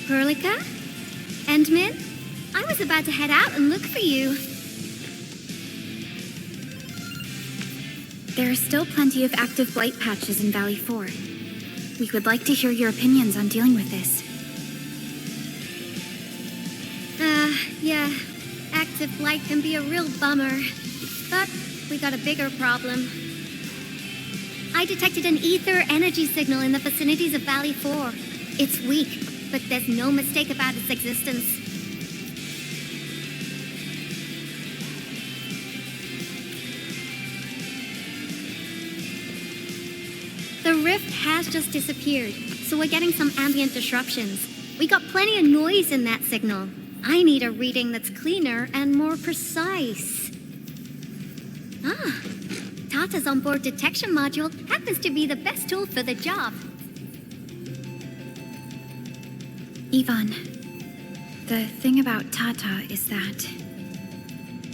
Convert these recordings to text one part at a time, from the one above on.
Perlica? Endmin? I was about to head out and look for you. There are still plenty of active blight patches in Valley 4. We would like to hear your opinions on dealing with this. Yeah. Active blight can be a real bummer. But we got a bigger problem. I detected an ether energy signal in the vicinities of Valley 4. It's weak, but there's no mistake about its existence. The rift has just disappeared, so we're getting some ambient disruptions. We got plenty of noise in that signal. I need a reading that's cleaner and more precise. Ah, Tata's onboard detection module happens to be the best tool for the job. Yvonne, the thing about Tata is that...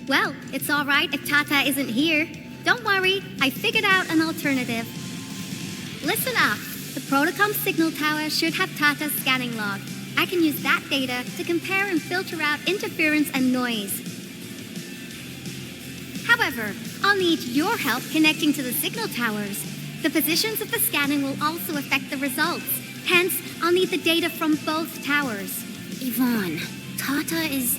Well, it's all right if Tata isn't here. Don't worry, I figured out an alternative. Listen up. The Protocom signal tower should have Tata's scanning log. I can use that data to compare and filter out interference and noise. However, I'll need your help connecting to the signal towers. The positions of the scanning will also affect the results. Hence, I'll need the data from both towers. Yvonne, Tata is...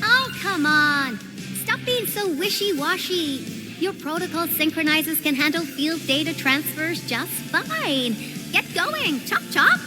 Oh, come on! Stop being so wishy-washy. Your protocol synchronizers can handle field data transfers just fine. Get going! Chop chop!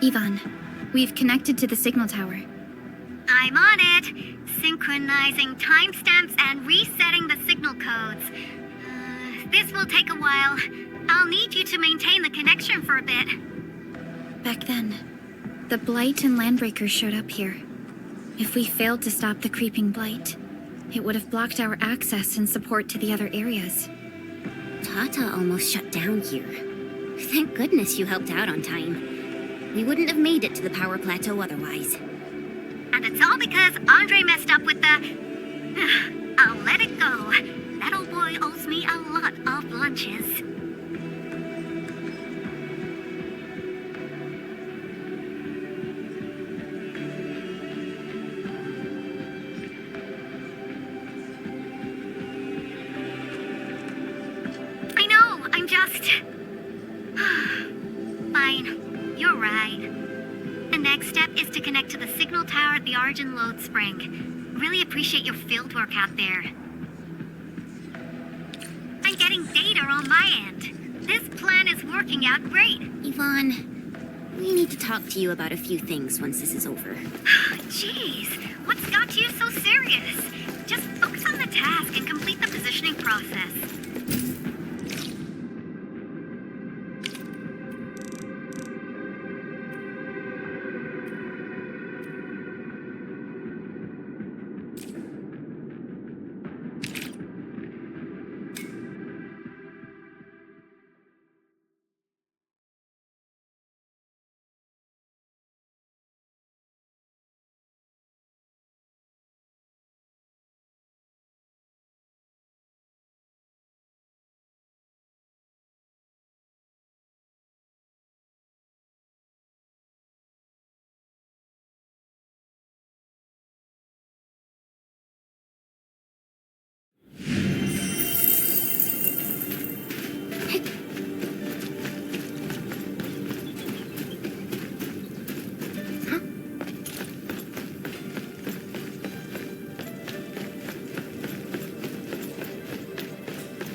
Yvonne, we've connected to the signal tower. I'm on it. Synchronizing timestamps and resetting the signal codes. This will take a while. I'll need you to maintain the connection for a bit. Back then, the Blight and Landbreakers showed up here. If we failed to stop the creeping Blight, it would have blocked our access and support to the other areas. Tata almost shut down here. Thank goodness you helped out on time. We wouldn't have made it to the power plateau otherwise. And it's all because Andre messed up with the... I'll let it go. That old boy owes me a lot of lunches. I know, I'm just... Fine, you're right. The next step is to connect to the signal tower at the Argent Load Spring. Really appreciate your field work out there. I'm getting data on my end. This plan is working out great. Yvonne, we need to talk to you about a few things once this is over. Jeez, what's got you so serious? Just focus on the task and complete the positioning process.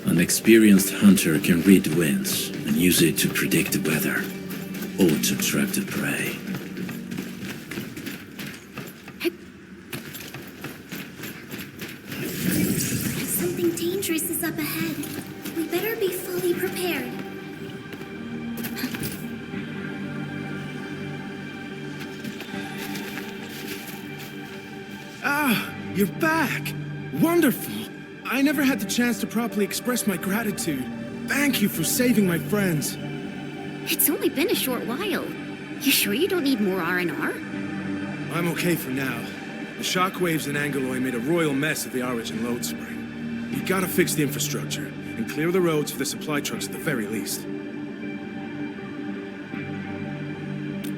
An experienced hunter can read the winds and use it to predict the weather, or to trap the prey. Something dangerous is up ahead. We better be fully prepared. Ah, you're back! Wonderful! I never had the chance to properly express my gratitude. Thank you for saving my friends. It's only been a short while. You sure you don't need more R&R? I'm okay for now. The shockwaves in Angeloy made a royal mess of the origin load spring. You gotta fix the infrastructure, and clear the roads for the supply trucks at the very least.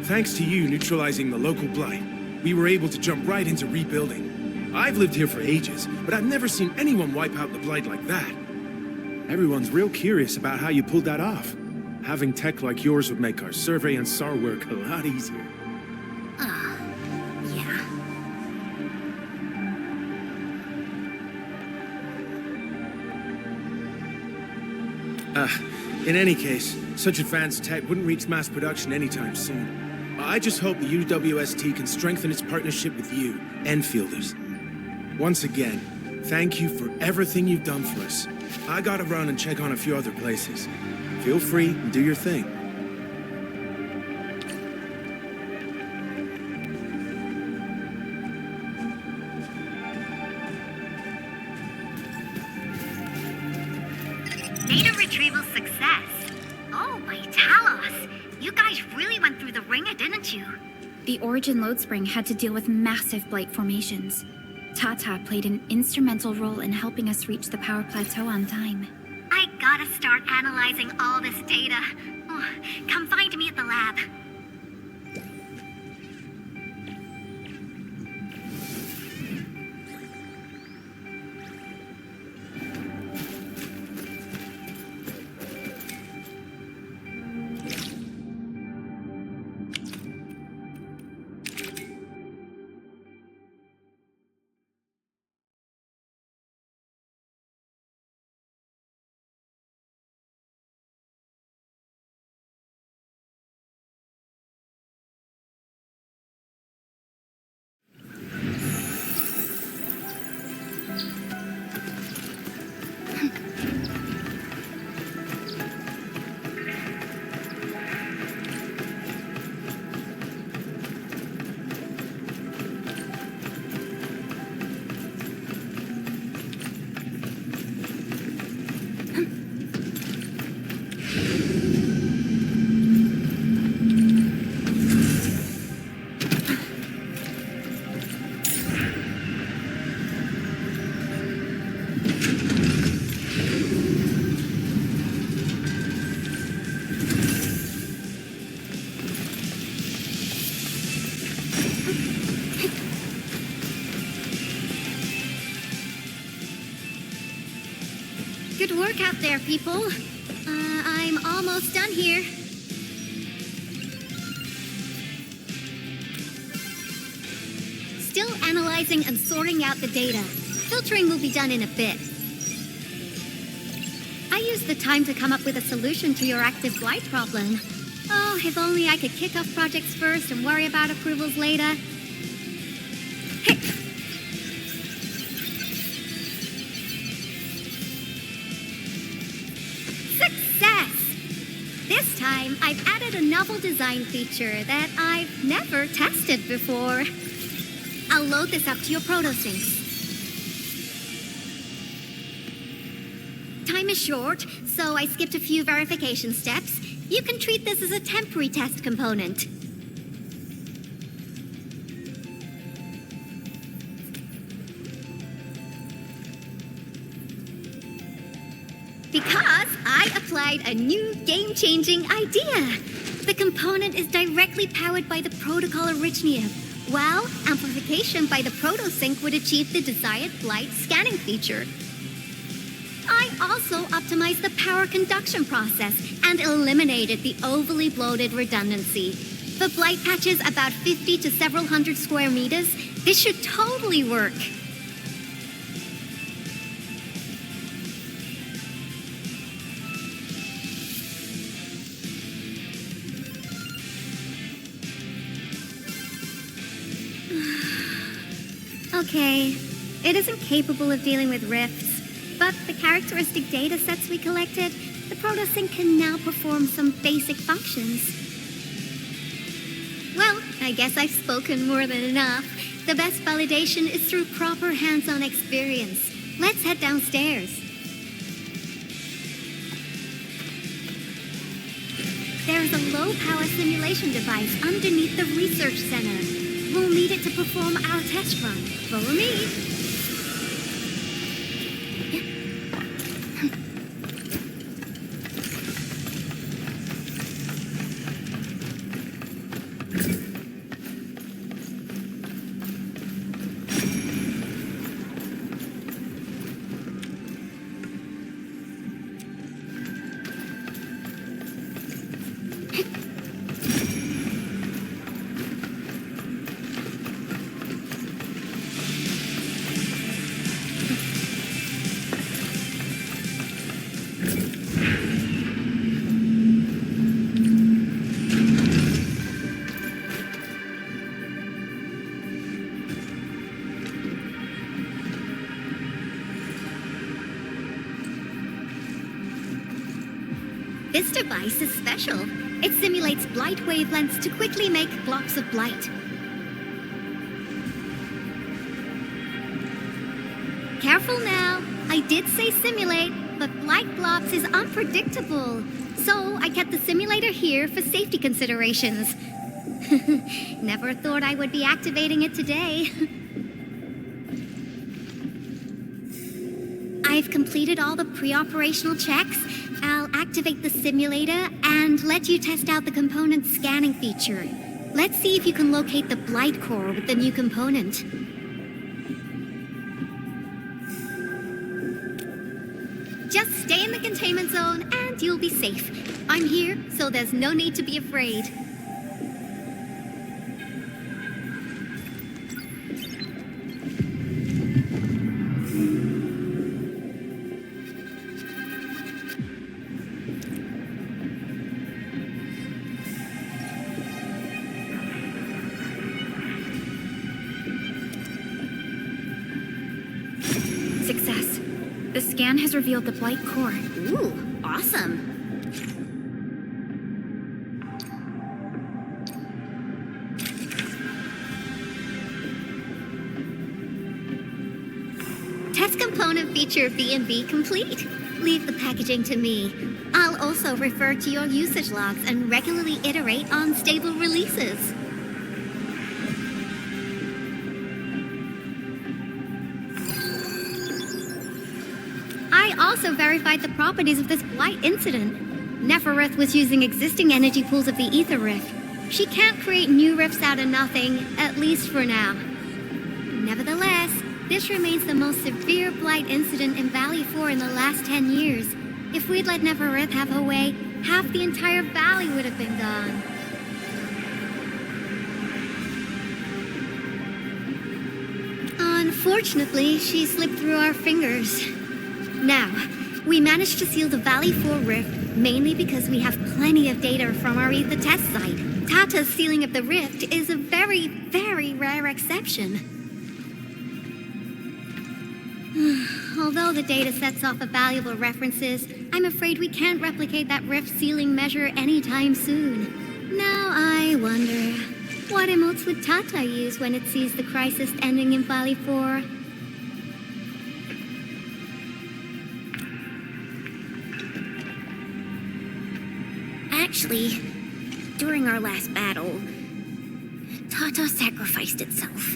Thanks to you neutralizing the local blight, we were able to jump right into rebuilding. I've lived here for ages, but I've never seen anyone wipe out the blight like that. Everyone's real curious about how you pulled that off. Having tech like yours would make our survey and SAR work a lot easier. Yeah. In any case, such advanced tech wouldn't reach mass production anytime soon. I just hope the UWST can strengthen its partnership with you, Enfielders. Once again, thank you for everything you've done for us. I gotta run and check on a few other places. Feel free and do your thing. Data retrieval success. Oh, my Talos. You guys really went through the ringer, didn't you? The origin load spring had to deal with massive blight formations. Tata played an instrumental role in helping us reach the power plateau on time. I gotta start analyzing all this data. Oh, come find me at the lab. Good work out there, people. I'm almost done here. Still analyzing and sorting out the data. Filtering will be done in a bit. I use is the time to come up with a solution to your active blight problem. Oh, if only I could kick off projects first and worry about approvals later. Hey. Success! This time, I've added a novel design feature that I've never tested before. I'll load this up to your protosyncs. Time is short, so I skipped a few verification steps. You can treat this as a temporary test component. Because I applied a new game-changing idea. The component is directly powered by the protocol Arknight, while amplification by the protosync would achieve the desired blight scanning feature. I also optimized the power conduction process and eliminated the overly bloated redundancy. For blight patches about 50 to several hundred square meters, this should totally work. Okay, it isn't capable of dealing with rifts. But the characteristic data sets we collected, the protosync can now perform some basic functions. Well, I guess I've spoken more than enough. The best validation is through proper hands-on experience. Let's head downstairs. There's a low-power simulation device underneath the research center. We'll need it to perform our test run. Follow me. This device is special. It simulates blight wavelengths to quickly make blobs of blight. Careful now. I did say simulate, but blight blobs is unpredictable. So I kept the simulator here for safety considerations. Never thought I would be activating it today. I've completed all the pre-operational checks. I'll activate the simulator and let you test out the component scanning feature. Let's see if you can locate the blight core with the new component. Just stay in the containment zone and you'll be safe. I'm here, so there's no need to be afraid. Success. The scan has revealed the blight core. Ooh, awesome. Test component feature B&B complete. Leave the packaging to me. I'll also refer to your usage logs and regularly iterate on stable releases. I also verified the properties of this blight incident. Nefereth was using existing energy pools of the ether rift. She can't create new rifts out of nothing, at least for now. Nevertheless, this remains the most severe blight incident in Valley 4 in the last 10 years. If we'd let Nefereth have her way, half the entire valley would have been gone. Unfortunately, she slipped through our fingers. Now, We managed to seal the Valley 4 rift mainly because we have plenty of data from our ether test site. Tata's sealing of the rift is a very, very rare exception. Although the data sets off of valuable references, I'm afraid we can't replicate that rift sealing measure anytime soon. Now I wonder, what emotes would Tata use when it sees the crisis ending in Valley 4? Actually, during our last battle, Tata sacrificed itself.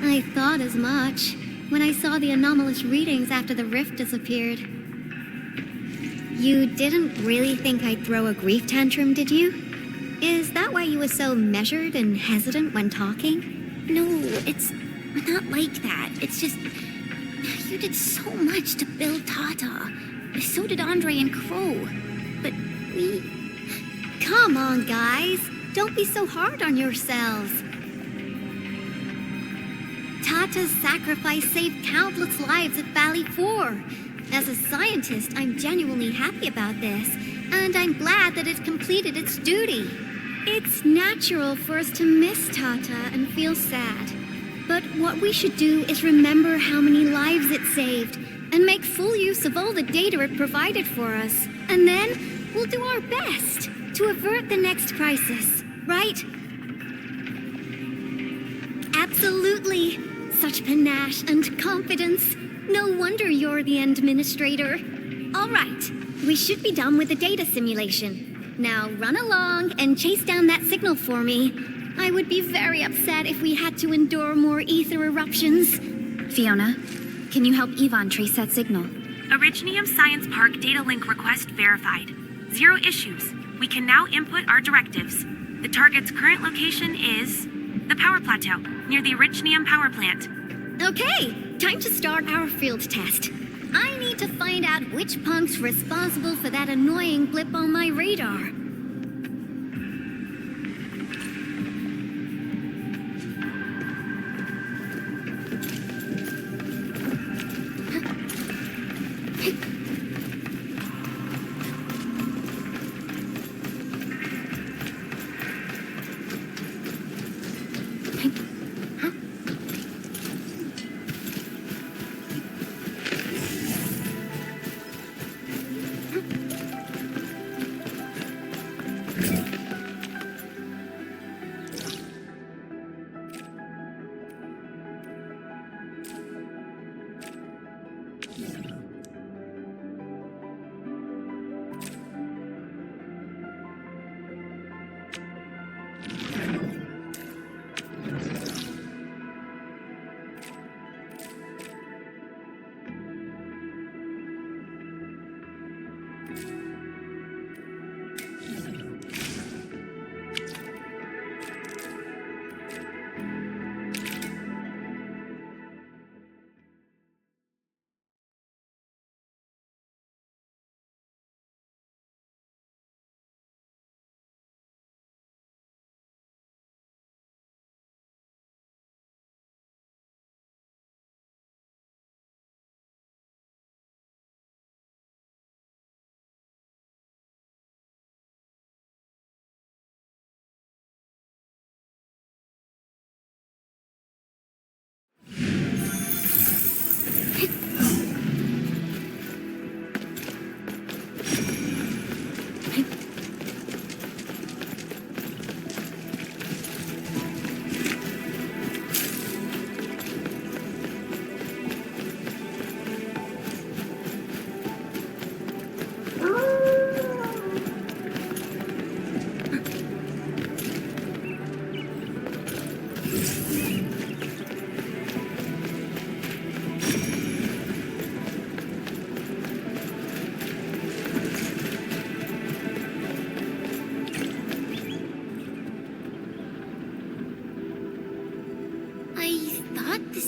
I thought as much when I saw the anomalous readings after the rift disappeared. You didn't really think I'd throw a grief tantrum, did you? Is that why you were so measured and hesitant when talking? No, it's not like that. It's just, you did so much to build Tata. So did Andre and Crow. But we... Come on, guys. Don't be so hard on yourselves. Tata's sacrifice saved countless lives at Valley 4. As a scientist, I'm genuinely happy about this, and I'm glad that it completed its duty. It's natural for us to miss Tata and feel sad. But what we should do is remember how many lives it saved, and make full use of all the data it provided for us. And then, we'll do our best to avert the next crisis, right? Absolutely. Such panache and confidence. No wonder you're the administrator. All right, we should be done with the data simulation. Now run along and chase down that signal for me. I would be very upset if we had to endure more ether eruptions. Fiona, can you help Yvonne trace that signal? Originium Science Park data link request verified. 0 issues. We can now input our directives. The target's current location is the power plateau, near the Originium power plant. Okay, time to start our field test. I need to find out which punk's responsible for that annoying blip on my radar.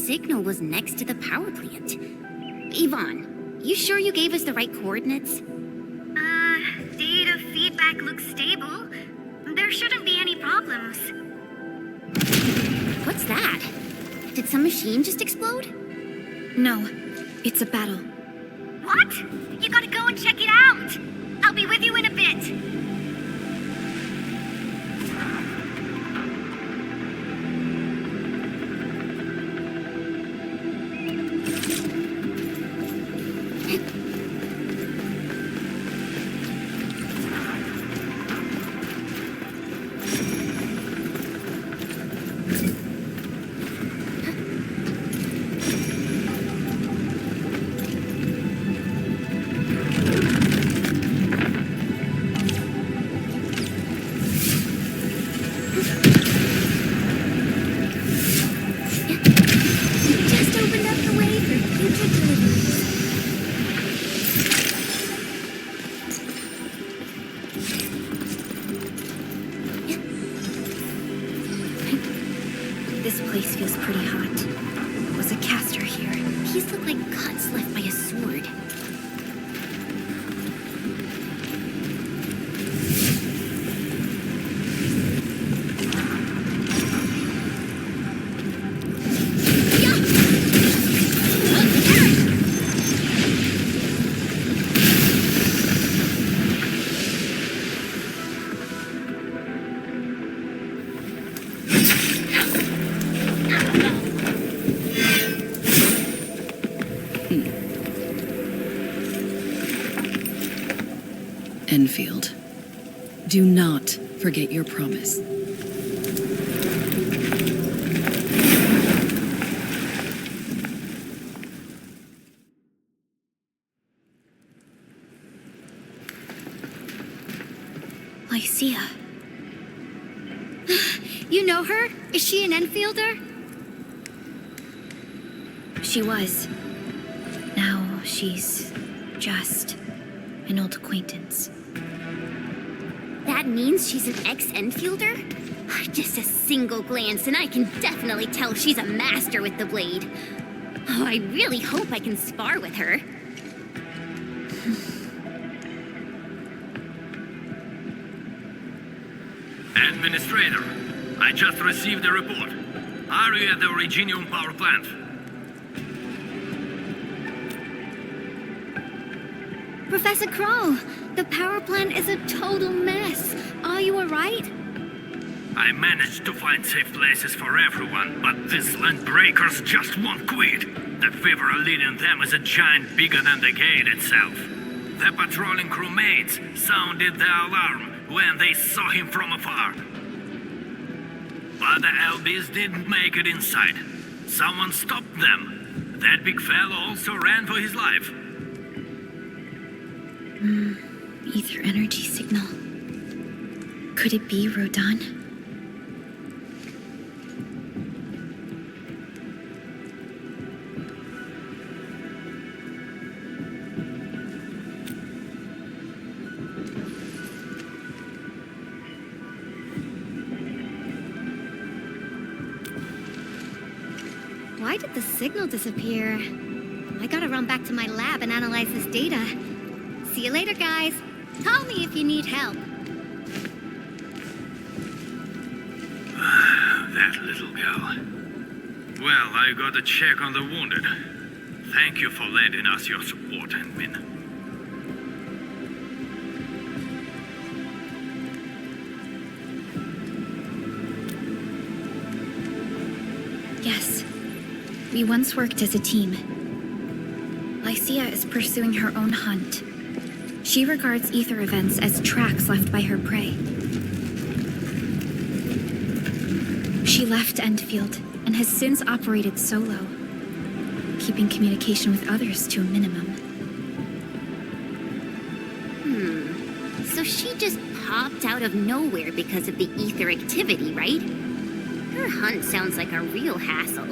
Signal was next to the power plant. Yvonne, you sure you gave us the right coordinates? Data feedback looks stable. There shouldn't be any problems. What's that? Did some machine just explode? No, it's a battle. What? You gotta go and check it out. I'll be with you in a bit. Just opened up the way for future deliveries. This place feels pretty hot. Was a caster here? These look like cuts left by a sword. Enfield, do not forget your promise. Lycia. You know her? Is she an Enfielder? She was. Now she's just an old acquaintance. That means she's an ex-Enfielder? Just a single glance and I can definitely tell she's a master with the blade. Oh, I really hope I can spar with her. Administrator, I just received a report. Are you at the Originium power plant? Professor Crow, the power plant is a total mess. Are you alright? I managed to find safe places for everyone, but these land breakers just won't quit. The fever leading them is a giant bigger than the gate itself. The patrolling crewmates sounded the alarm when they saw him from afar. But the LBs didn't make it inside. Someone stopped them. That big fellow also ran for his life. Ether energy signal. Could it be Rodan? Why did the signal disappear? I gotta run back to my lab and analyze this data. See you later, guys. Call me if you need help. That little girl. Well, I got a check on the wounded. Thank you for lending us your support, Min. Yes. We once worked as a team. Lycia is pursuing her own hunt. She regards ether events as tracks left by her prey. She left Endfield and has since operated solo, keeping communication with others to a minimum. So she just popped out of nowhere because of the ether activity, right? Her hunt sounds like a real hassle.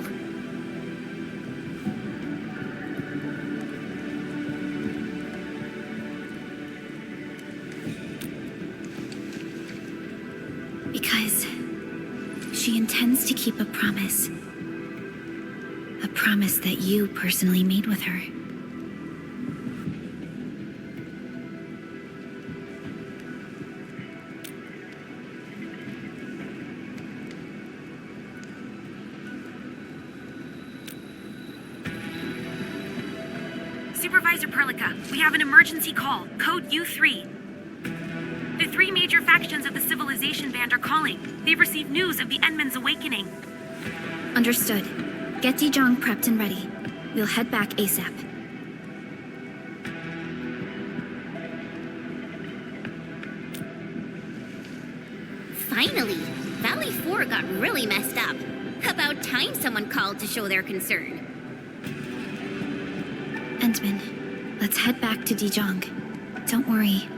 Because she intends to keep a promise. A promise that you personally made with her. Supervisor Perlica, we have an emergency call, code U3. The 3 major factions of the Civilization Band are calling. They've received news of the Endman's awakening. Understood. Get Dijong prepped and ready. We'll head back ASAP. Finally! Valley 4 got really messed up. About time someone called to show their concern. Endman, let's head back to Dijong. Don't worry.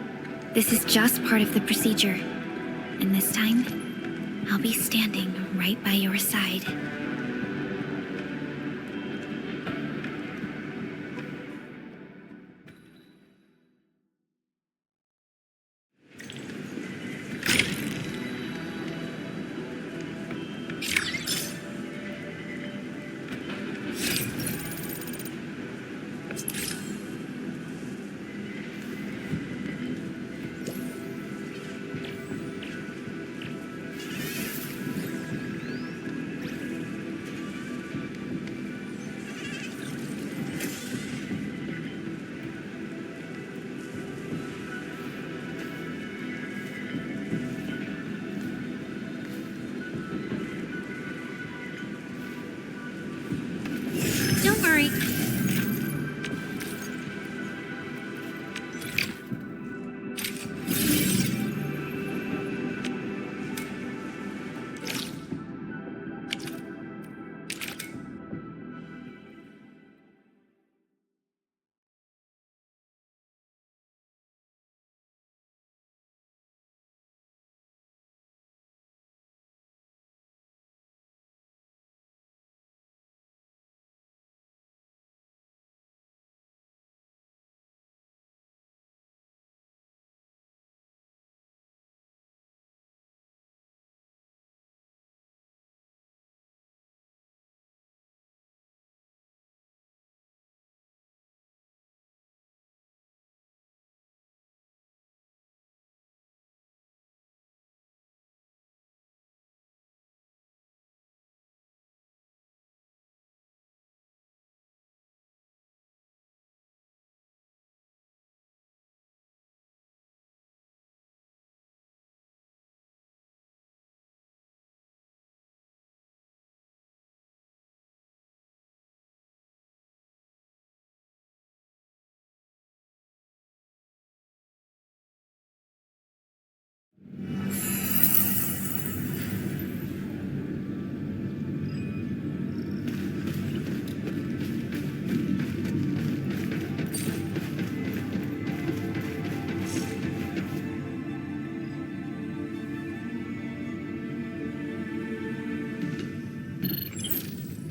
This is just part of the procedure. And this time, I'll be standing right by your side. Don't worry.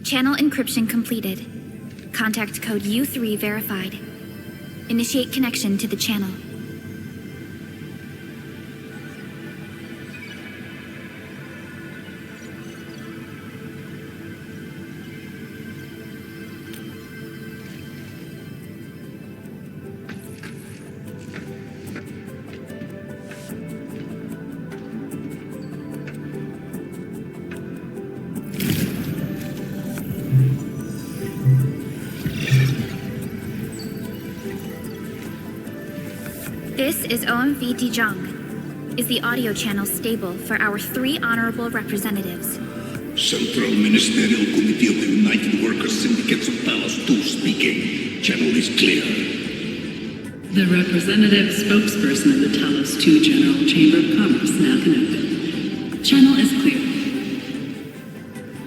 Channel encryption completed. Contact code U3 verified. Initiate connection to the channel. This is OMV Dijong. Is the audio channel stable for our 3 honorable representatives? Central Ministerial Committee of the United Workers Syndicates of Talos 2 speaking. Channel is clear. The representative spokesperson of the Talos 2 General Chamber of Commerce now connected. Channel is clear.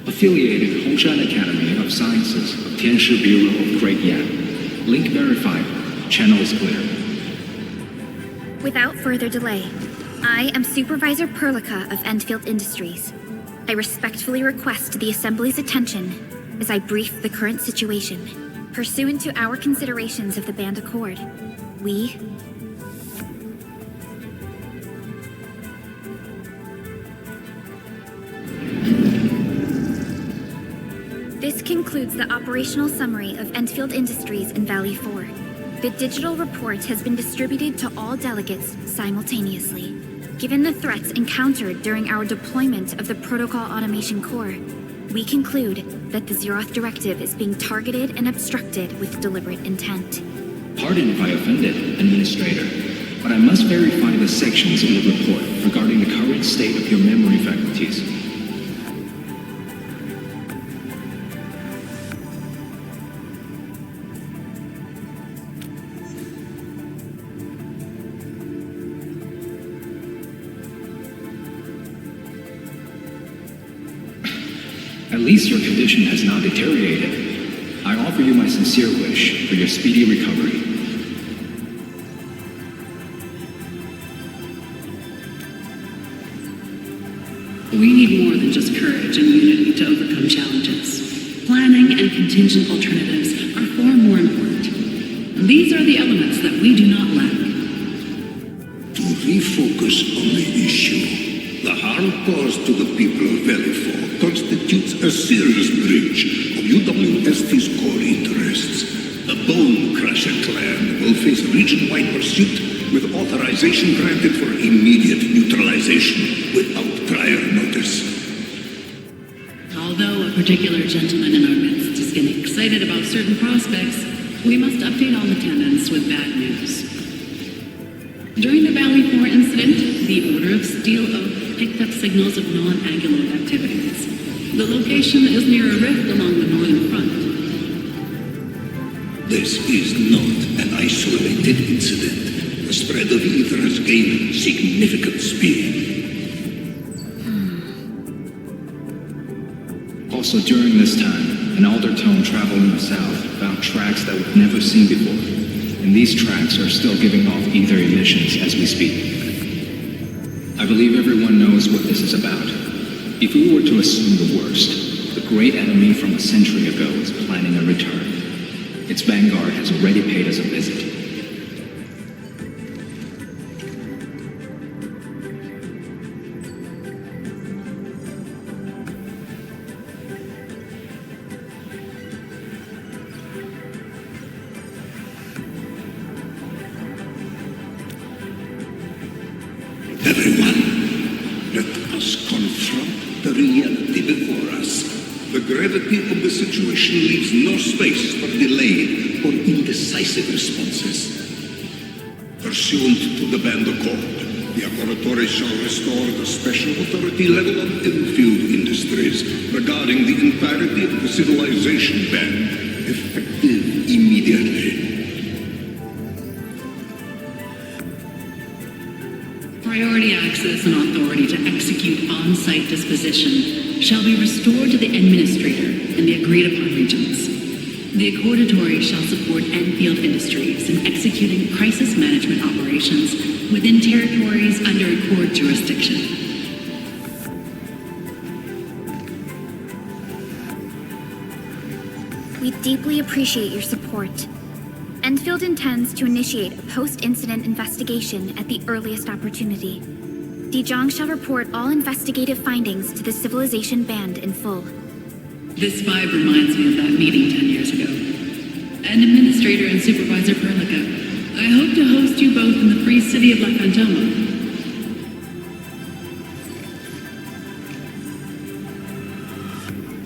Affiliated Hongshan Academy of Sciences of Tianshi Bureau of Great Yan. Link verified. Channel is clear. Without further delay, I am Supervisor Perlica of Endfield Industries. I respectfully request the Assembly's attention as I brief the current situation. Pursuant to our considerations of the Band Accord, we... This concludes the operational summary of Endfield Industries in Valley 4. The digital report has been distributed to all delegates simultaneously. Given the threats encountered during our deployment of the Protocol Automation Core, we conclude that the Zeroth Directive is being targeted and obstructed with deliberate intent. Pardon if I offended, Administrator, but I must verify the sections in the report regarding the current state of your memory faculties. At least your condition has not deteriorated. I offer you my sincere wish for your speedy recovery. We need more than just courage and unity to overcome challenges. Planning and contingent alternatives are far more important. These are the elements that we do not lack. To refocus on the issue, the harm caused to the people of Valley 4 constitutes a serious breach of UWST's core interests. The Bone Crusher clan will face region-wide pursuit with authorization granted for immediate neutralization without prior notice. Although a particular gentleman in our midst is getting excited about certain prospects, we must update all attendants with bad news. During the Valley 4 incident, the Order of Steel Oak picked up signals of non-angular activities. The location is near a rift along the northern front. This is not an isolated incident. The spread of ether has gained significant speed. Also during this time, an Aldertone traveling the south found tracks that we've never seen before. And these tracks are still giving off ether emissions as we speak. I believe everyone knows what this is about. If we were to assume the worst, the great enemy from a century ago is planning a return. Its vanguard has already paid us a visit. Everyone, let us confront the reality before us. The gravity of the situation leaves no space for delayed or indecisive responses. Pursuant to the Band Accord, the Laboratory shall restore the special authority level of Endfield Industries regarding the entirety of the civilization band, effective immediately. Priority access and authority to execute on-site disposition shall be restored to the Administrator in the agreed-upon regions. The Accordatory shall support Endfield Industries in executing crisis management operations within territories under Accord jurisdiction. We deeply appreciate your support. Endfield intends to initiate a post-incident investigation at the earliest opportunity. Dijong shall report all investigative findings to the Civilization Band in full. This vibe reminds me of that meeting 10 years ago. And Administrator and Supervisor Perlica, I hope to host you both in the free city of La Fantoma.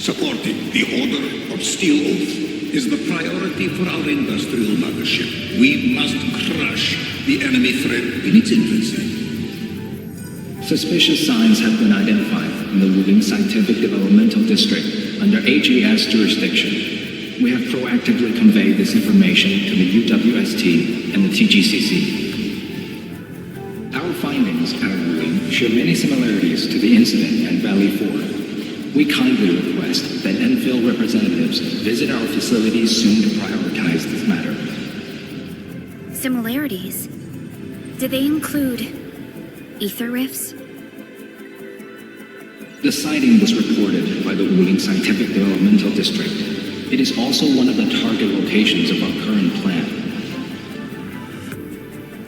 Supporting the Order of Steel Oath is the priority for our industrial mothership. We must crush the enemy threat in its infancy. Suspicious signs have been identified in the Wuling Scientific Developmental District under HES jurisdiction. We have proactively conveyed this information to the UWST and the TGCC. Our findings at Wuling share many similarities to the incident at Valley 4. We kindly request that Endfield representatives visit our facilities soon to prioritize this matter. Similarities? Do they include ether rifts? The sighting was reported by the Wuling Scientific Developmental District. It is also one of the target locations of our current plan.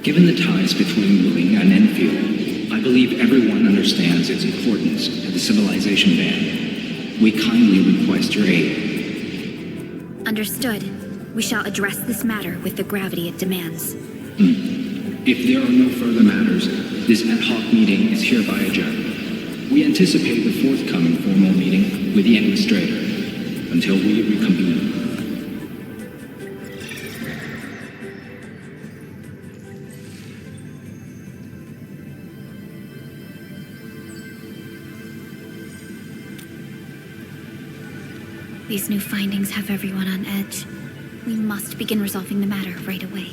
Given the ties between Wuling and Endfield, I believe everyone understands its importance to the Civilization Band. We kindly request your aid. Understood. We shall address this matter with the gravity it demands. If there are no further matters, this ad hoc meeting is hereby adjourned. We anticipate the forthcoming formal meeting with the Administrator until we reconvene. These new findings have everyone on edge. We must begin resolving the matter right away.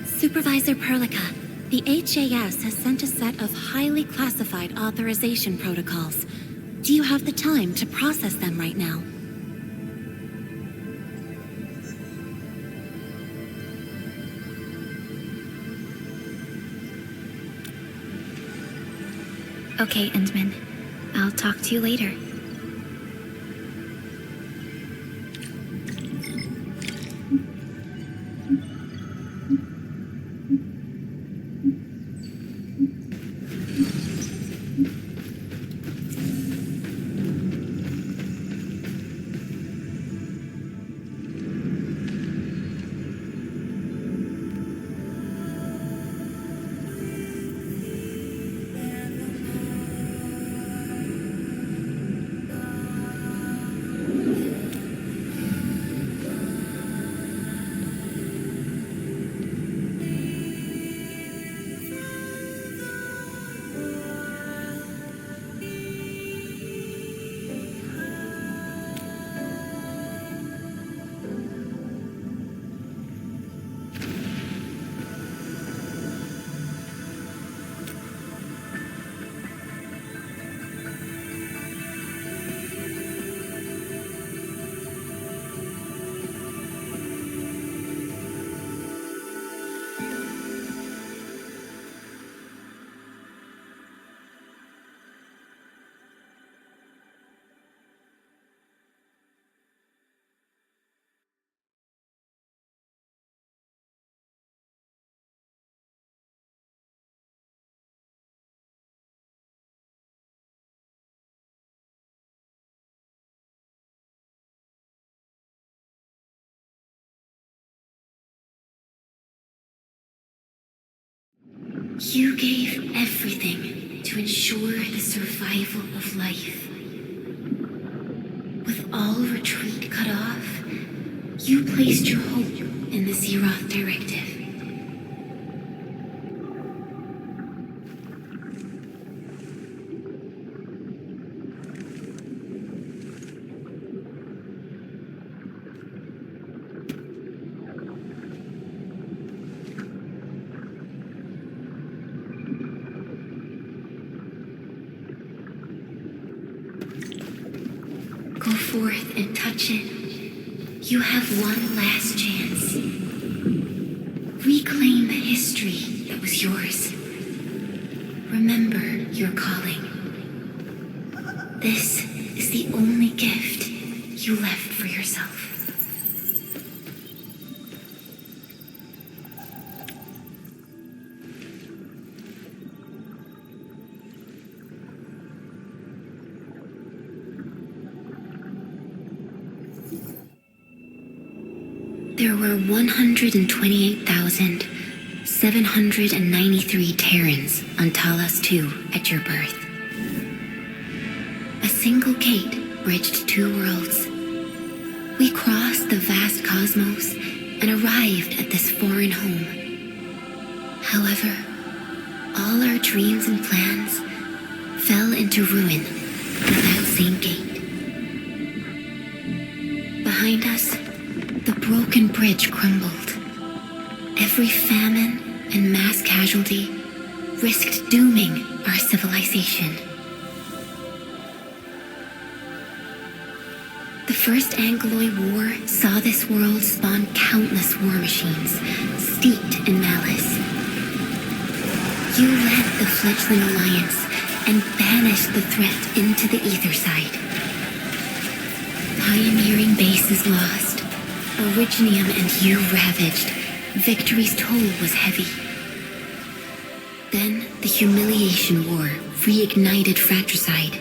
Supervisor Perlica, the HAS has sent a set of highly classified authorization protocols. Do you have the time to process them right now? Okay, Endman. I'll talk to you later. You gave everything to ensure the survival of life. With all retreat cut off, you placed your hope in the Zeroth Directive. Go forth and touch it. You have one last chance. Reclaim the history that was yours. Remember your calling. This is the only gift you left for yourself. There were 128,793 Terrans on Talos 2 at your birth. A single gate bridged two worlds. We crossed the vast cosmos and arrived at this foreign home. However, all our dreams and plans fell into ruin with that same gate. Behind us, the broken bridge crumbled. Every famine and mass casualty risked dooming our civilization. The First Angloid War saw this world spawn countless war machines, steeped in malice. You led the fledgling alliance and banished the threat into the ether side. Pioneering bases lost, Originium and you ravaged. Victory's toll was heavy. Then the Humiliation War reignited fratricide,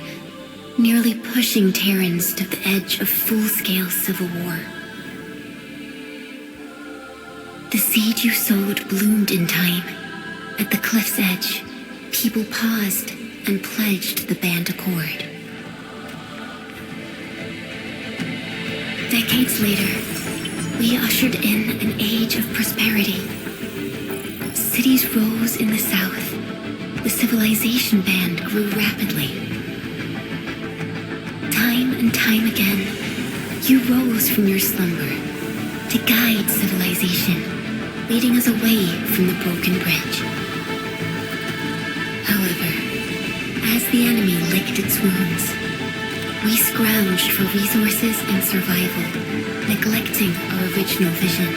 nearly pushing Terrans to the edge of full-scale civil war. The seed you sowed bloomed in time. At the cliff's edge, people paused and pledged the band accord. Decades later, we ushered in an age of prosperity. Cities rose in the south. The civilization band grew rapidly. from your slumber to guide civilization, leading us away from the broken bridge. However, as the enemy licked its wounds, we scrounged for resources and survival, neglecting our original vision.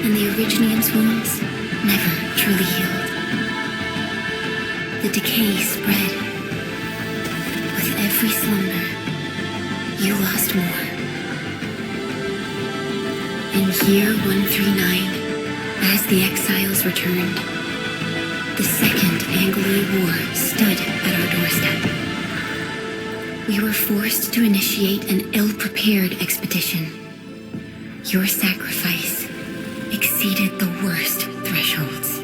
And the Originium's wounds never truly healed. The decay spread. With every slumber, you lost more. In year 139, as the exiles returned, the Second Anglo War stood at our doorstep. We were forced to initiate an ill-prepared expedition. Your sacrifice exceeded the worst thresholds.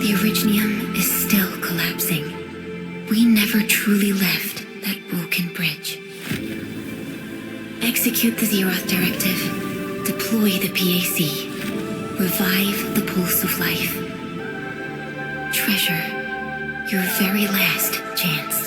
The Originium is still collapsing. We never truly left that broken bridge. Execute the Zeroth Directive. Deploy the PAC. Revive the pulse of life. Treasure your very last chance.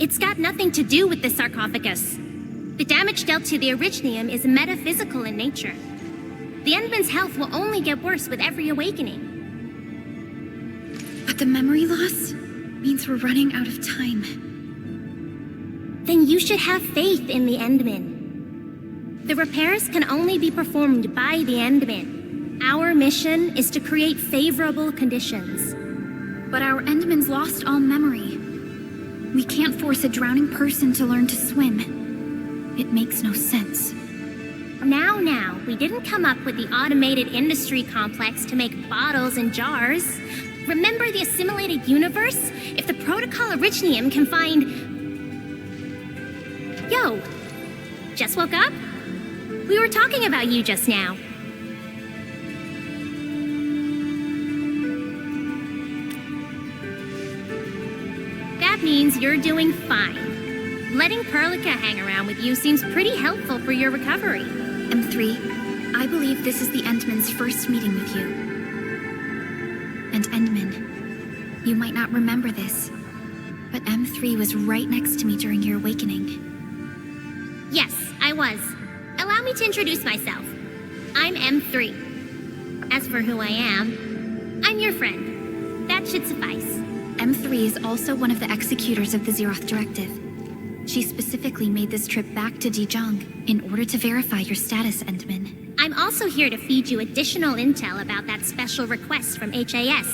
It's got nothing to do with the sarcophagus. The damage dealt to the Originium is metaphysical in nature. The Endman's health will only get worse with every awakening. But the memory loss means we're running out of time. Then you should have faith in the Endman. The repairs can only be performed by the Endman. Our mission is to create favorable conditions. But our Endman's lost all memory. We can't force a drowning person to learn to swim. It makes no sense. Now, we didn't come up with the automated industry complex to make bottles and jars. Remember the assimilated universe? If the Protocol Originium can find... Yo, just woke up? We were talking about you just now. That means you're doing fine. Letting Perlica hang around with you seems pretty helpful for your recovery. M3, I believe this is the Endman's first meeting with you. And Endman, you might not remember this, but M3 was right next to me during your awakening. Yes, I was. Allow me to introduce myself. I'm M3. As for who I am, I'm your friend. That should suffice. M3 is also one of the executors of the Zeroth Directive. She specifically made this trip back to Dijon in order to verify your status, Endman. I'm also here to feed you additional intel about that special request from HAS.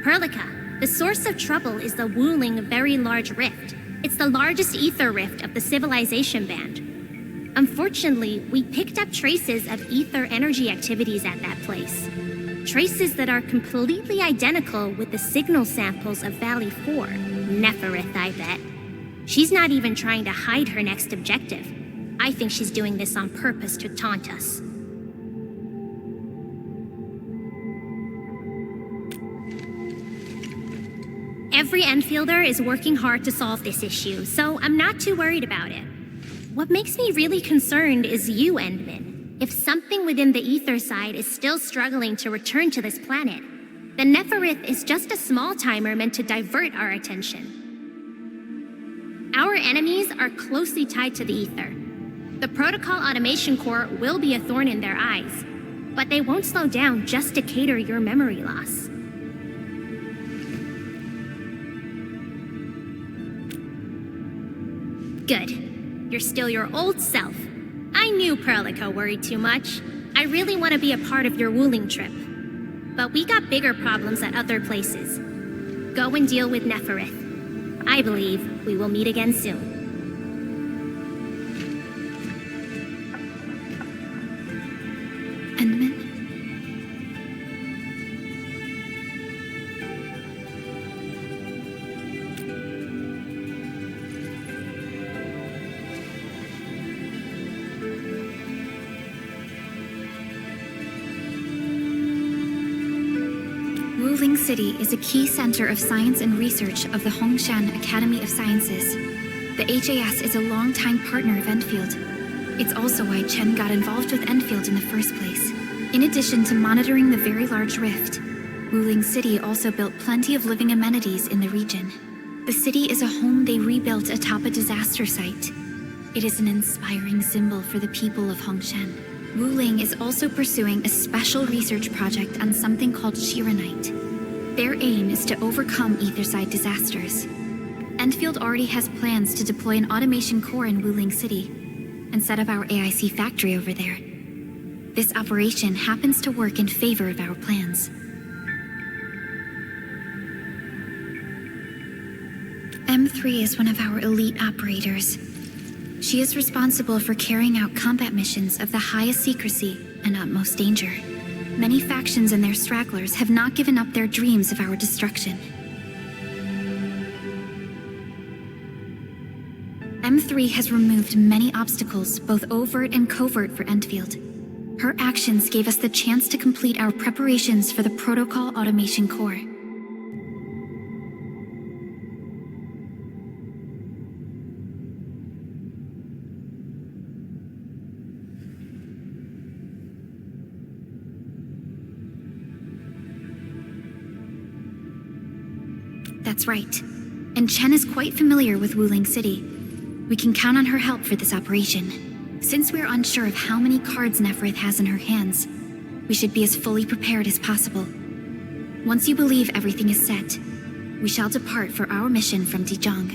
Perlica, the source of trouble is the Wuling Very Large Rift. It's the largest ether rift of the Civilization Band. Unfortunately, we picked up traces of ether energy activities at that place. Traces that are completely identical with the signal samples of Valley 4. Neferith, I bet. She's not even trying to hide her next objective. I think she's doing this on purpose to taunt us. Every Enfielder is working hard to solve this issue, so I'm not too worried about it. What makes me really concerned is you, Endman. If something within the ether side is still struggling to return to this planet, then Neferith is just a small timer meant to divert our attention. Our enemies are closely tied to the ether. The Protocol Automation Core will be a thorn in their eyes, but they won't slow down just to cater your memory loss. Good. You're still your old self. I I knew Perlica worried too much. I really want to be a part of your Wuling trip. But we got bigger problems at other places. Go and deal with Neferith. I believe we will meet again soon. Endman? Wuling City is a key center of science and research of the Hongshan Academy of Sciences. The HAS is a longtime partner of Endfield. It's also why Chen got involved with Endfield in the first place. In addition to monitoring the very large rift, Wuling City also built plenty of living amenities in the region. The city is a home they rebuilt atop a disaster site. It is an inspiring symbol for the people of Hongshan. Wuling is also pursuing a special research project on something called Shiranite. Their aim is to overcome Etherside disasters. Endfield already has plans to deploy an automation core in Wuling City and set up our AIC factory over there. This operation happens to work in favor of our plans. M3 is one of our elite operators. She is responsible for carrying out combat missions of the highest secrecy and utmost danger. Many factions and their stragglers have not given up their dreams of our destruction. M3 has removed many obstacles, both overt and covert, for Endfield. Her actions gave us the chance to complete our preparations for the Protocol Automation Core. That's right. And Chen is quite familiar with Wuling City. We can count on her help for this operation. Since we're unsure of how many cards Neferith has in her hands, we should be as fully prepared as possible. Once you believe everything is set, we shall depart for our mission from Dijiang.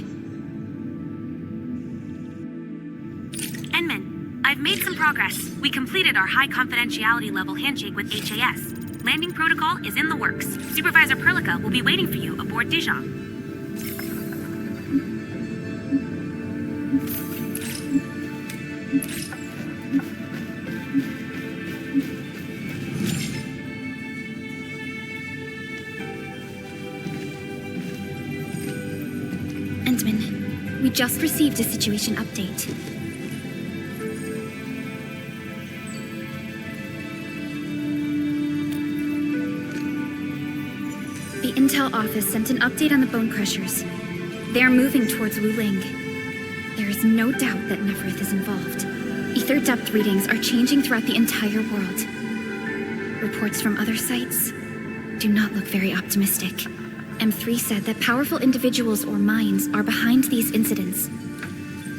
Enman, I've made some progress. We completed our high confidentiality level handshake with HAS. Landing protocol is in the works. Supervisor Perlica will be waiting for you aboard Dijiang. Endman, we just received a situation update. The Intel office sent an update on the Bone Crushers. They are moving towards Wuling. There is no doubt that Neferith is involved. Ether depth readings are changing throughout the entire world. Reports from other sites do not look very optimistic. M3 said that powerful individuals or minds are behind these incidents.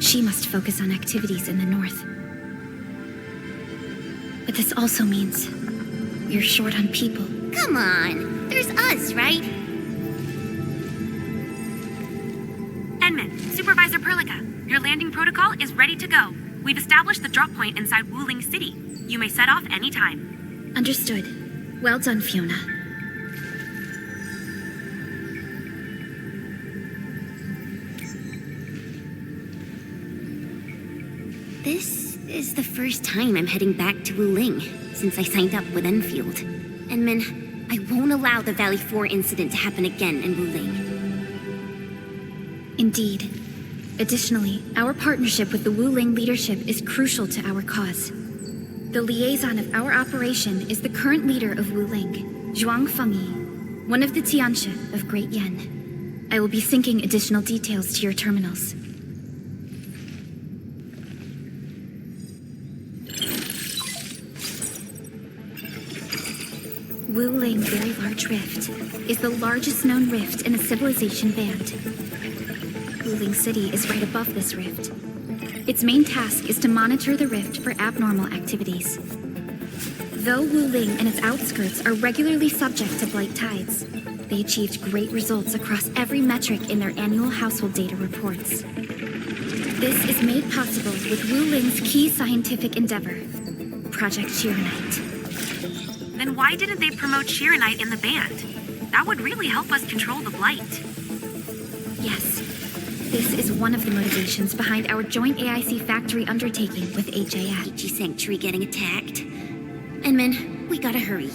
She must focus on activities in the north. But this also means we're short on people. Come on, there's us, right? Enman, Supervisor Perlica, your landing protocol is ready to go. We've established the drop point inside Wuling City. You may set off anytime. Understood. Well done, Fiona. This is the first time I'm heading back to Wuling since I signed up with Enfield. Enman, I won't allow the Valley 4 incident to happen again in Wuling. Indeed. Additionally, our partnership with the Wuling leadership is crucial to our cause. The liaison of our operation is the current leader of Wuling, Zhuang Fengyi, one of the Tianxia of Great Yen. I will be syncing additional details to your terminals. Wuling Very Large Rift is the largest known rift in a civilization band. Wuling City is right above this rift. Its main task is to monitor the rift for abnormal activities. Though Wuling and its outskirts are regularly subject to blight tides, they achieved great results across every metric in their annual household data reports. This is made possible with Wu Ling's key scientific endeavor, Project Shiranite. Then why didn't they promote Shiranite in the band? That would really help us control the Blight. Yes. This is one of the motivations behind our joint AIC factory undertaking with HAS. HG Sanctuary getting attacked. Enman, we gotta hurry.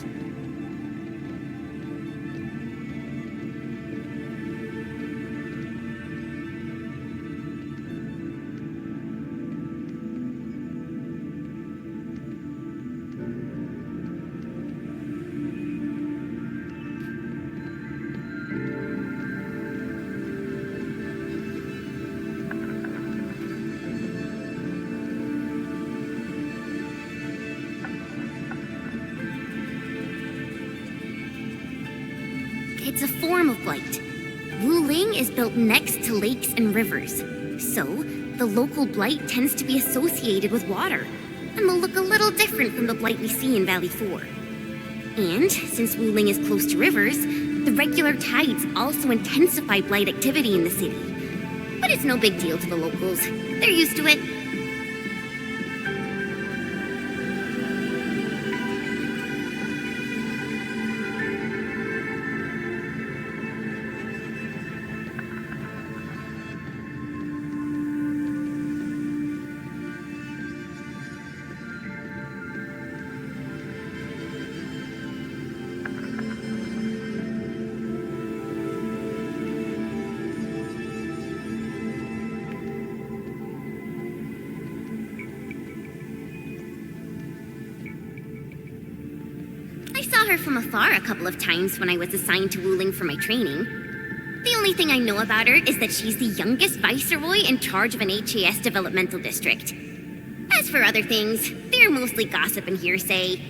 It's a form of blight. Wu Ling is built next to lakes and rivers, so the local blight tends to be associated with water, and will look a little different from the blight we see in Valley 4. And since Wu Ling is close to rivers, the regular tides also intensify blight activity in the city. But it's no big deal to the locals. They're used to it. I saw her from afar a couple of times when I was assigned to Wu Ling for my training. The only thing I know about her is that she's the youngest viceroy in charge of an HAS developmental district. As for other things, they're mostly gossip and hearsay.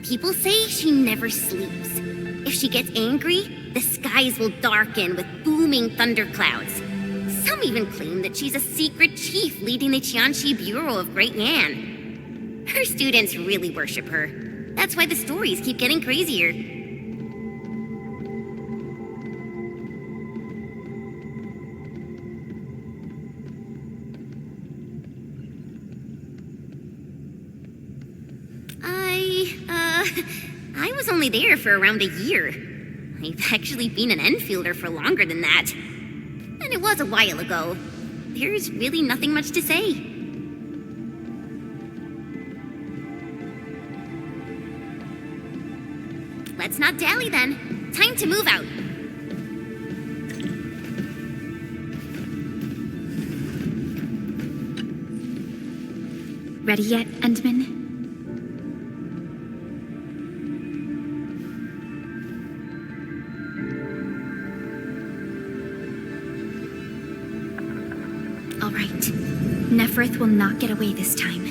People say she never sleeps. If she gets angry, the skies will darken with booming thunderclouds. Some even claim that she's a secret chief leading the Qianxi Bureau of Great Yan. Her students really worship her. That's why the stories keep getting crazier. I was only there for around a year. I've actually been an Enfielder for longer than that. And it was a while ago. There's really nothing much to say. Let's not dally then. Time to move out. Ready yet, Endman? All right. Nefereth will not get away this time.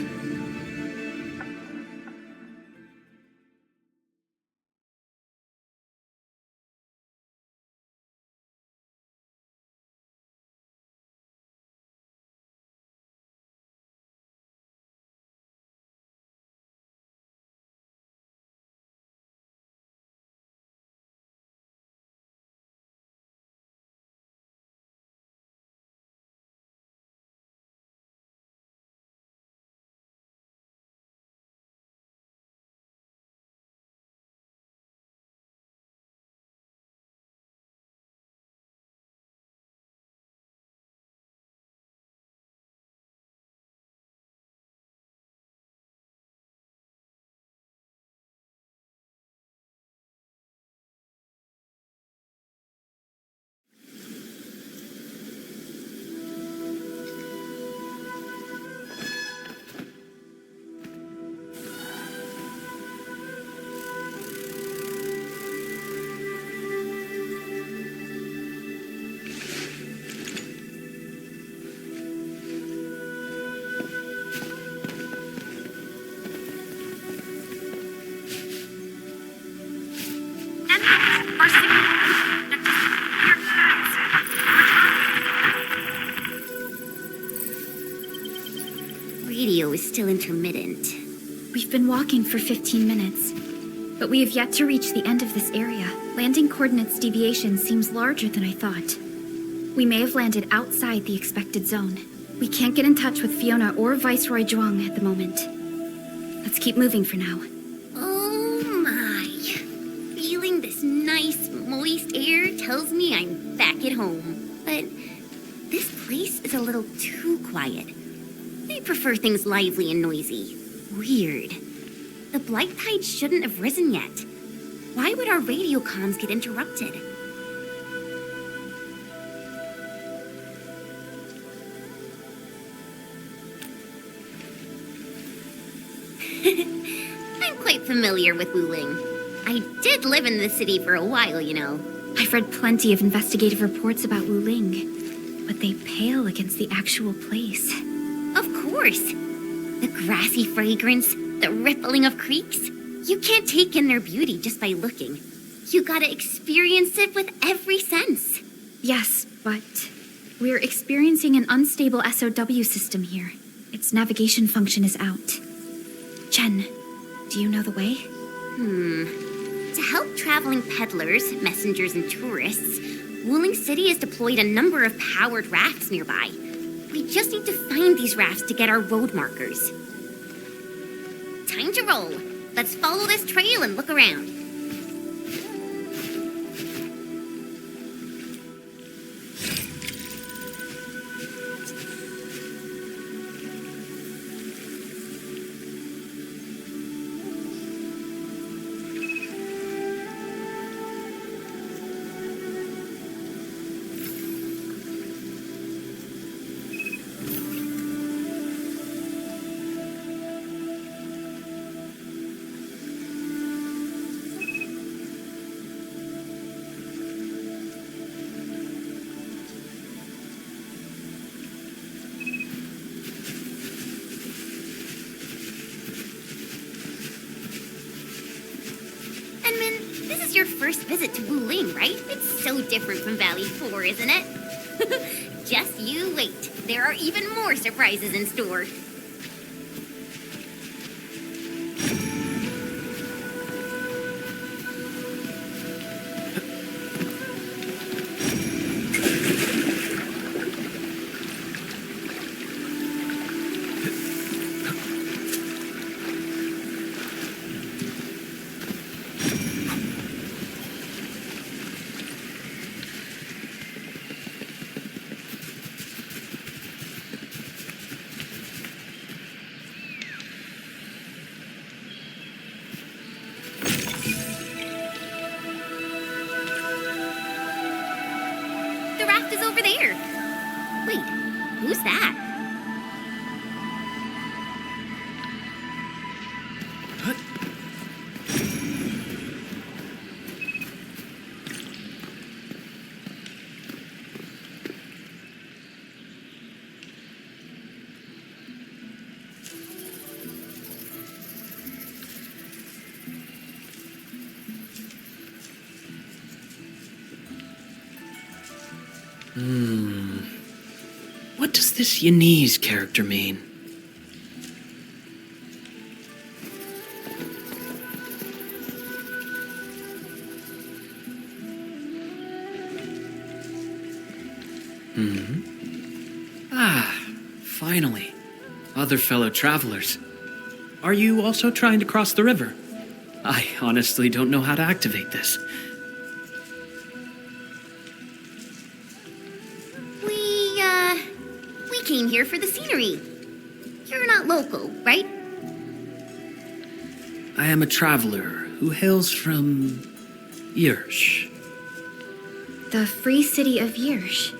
Radio is still intermittent. We've been walking for 15 minutes, but we have yet to reach the end of this area. Landing coordinates deviation seems larger than I thought. We may have landed outside the expected zone. We can't get in touch with Fiona or Viceroy Zhuang at the moment. Let's keep moving for now. Oh my. Feeling this nice, moist air tells me I'm back at home. But this place is a little too quiet. I prefer things lively and noisy. Weird. The blight tide shouldn't have risen yet. Why would our radio comms get interrupted? I'm quite familiar with Wuling. I did live in the city for a while, you know. I've read plenty of investigative reports about Wuling, but they pale against the actual place. Of course. The grassy fragrance, the rippling of creeks. You can't take in their beauty just by looking. You gotta experience it with every sense. Yes, but we're experiencing an unstable SOW system here. Its navigation function is out. Chen, do you know the way? To help traveling peddlers, messengers, and tourists, Wuling City has deployed a number of powered rafts nearby. We just need to find these rafts to get our road markers. Time to roll. Let's follow this trail and look around. Your first visit to Wuling, right? It's so different from Valley 4, isn't it? Just you wait. There are even more surprises in store. The raft is over there. Wait, who's that? What does this Yanese character mean? Finally. Other fellow travelers. Are you also trying to cross the river? I honestly don't know how to activate this. We came here for the scenery. You're not local, right? I am a traveler who hails from Yirsh. The free city of Yirsh.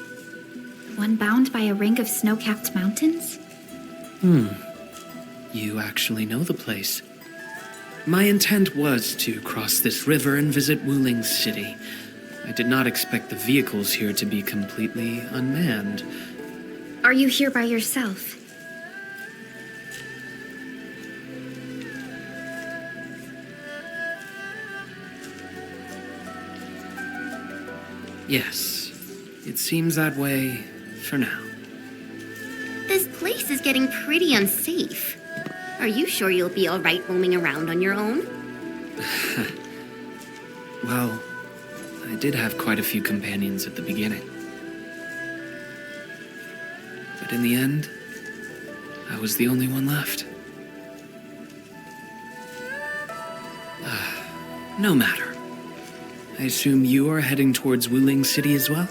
One bound by a ring of snow-capped mountains? You actually know the place. My intent was to cross this river and visit Wuling City. I did not expect the vehicles here to be completely unmanned. Are you here by yourself? Yes, it seems that way for now. This place is getting pretty unsafe. Are you sure you'll be all right roaming around on your own? Well, I did have quite a few companions at the beginning. But in the end, I was the only one left. No matter. I assume you are heading towards Wuling City as well?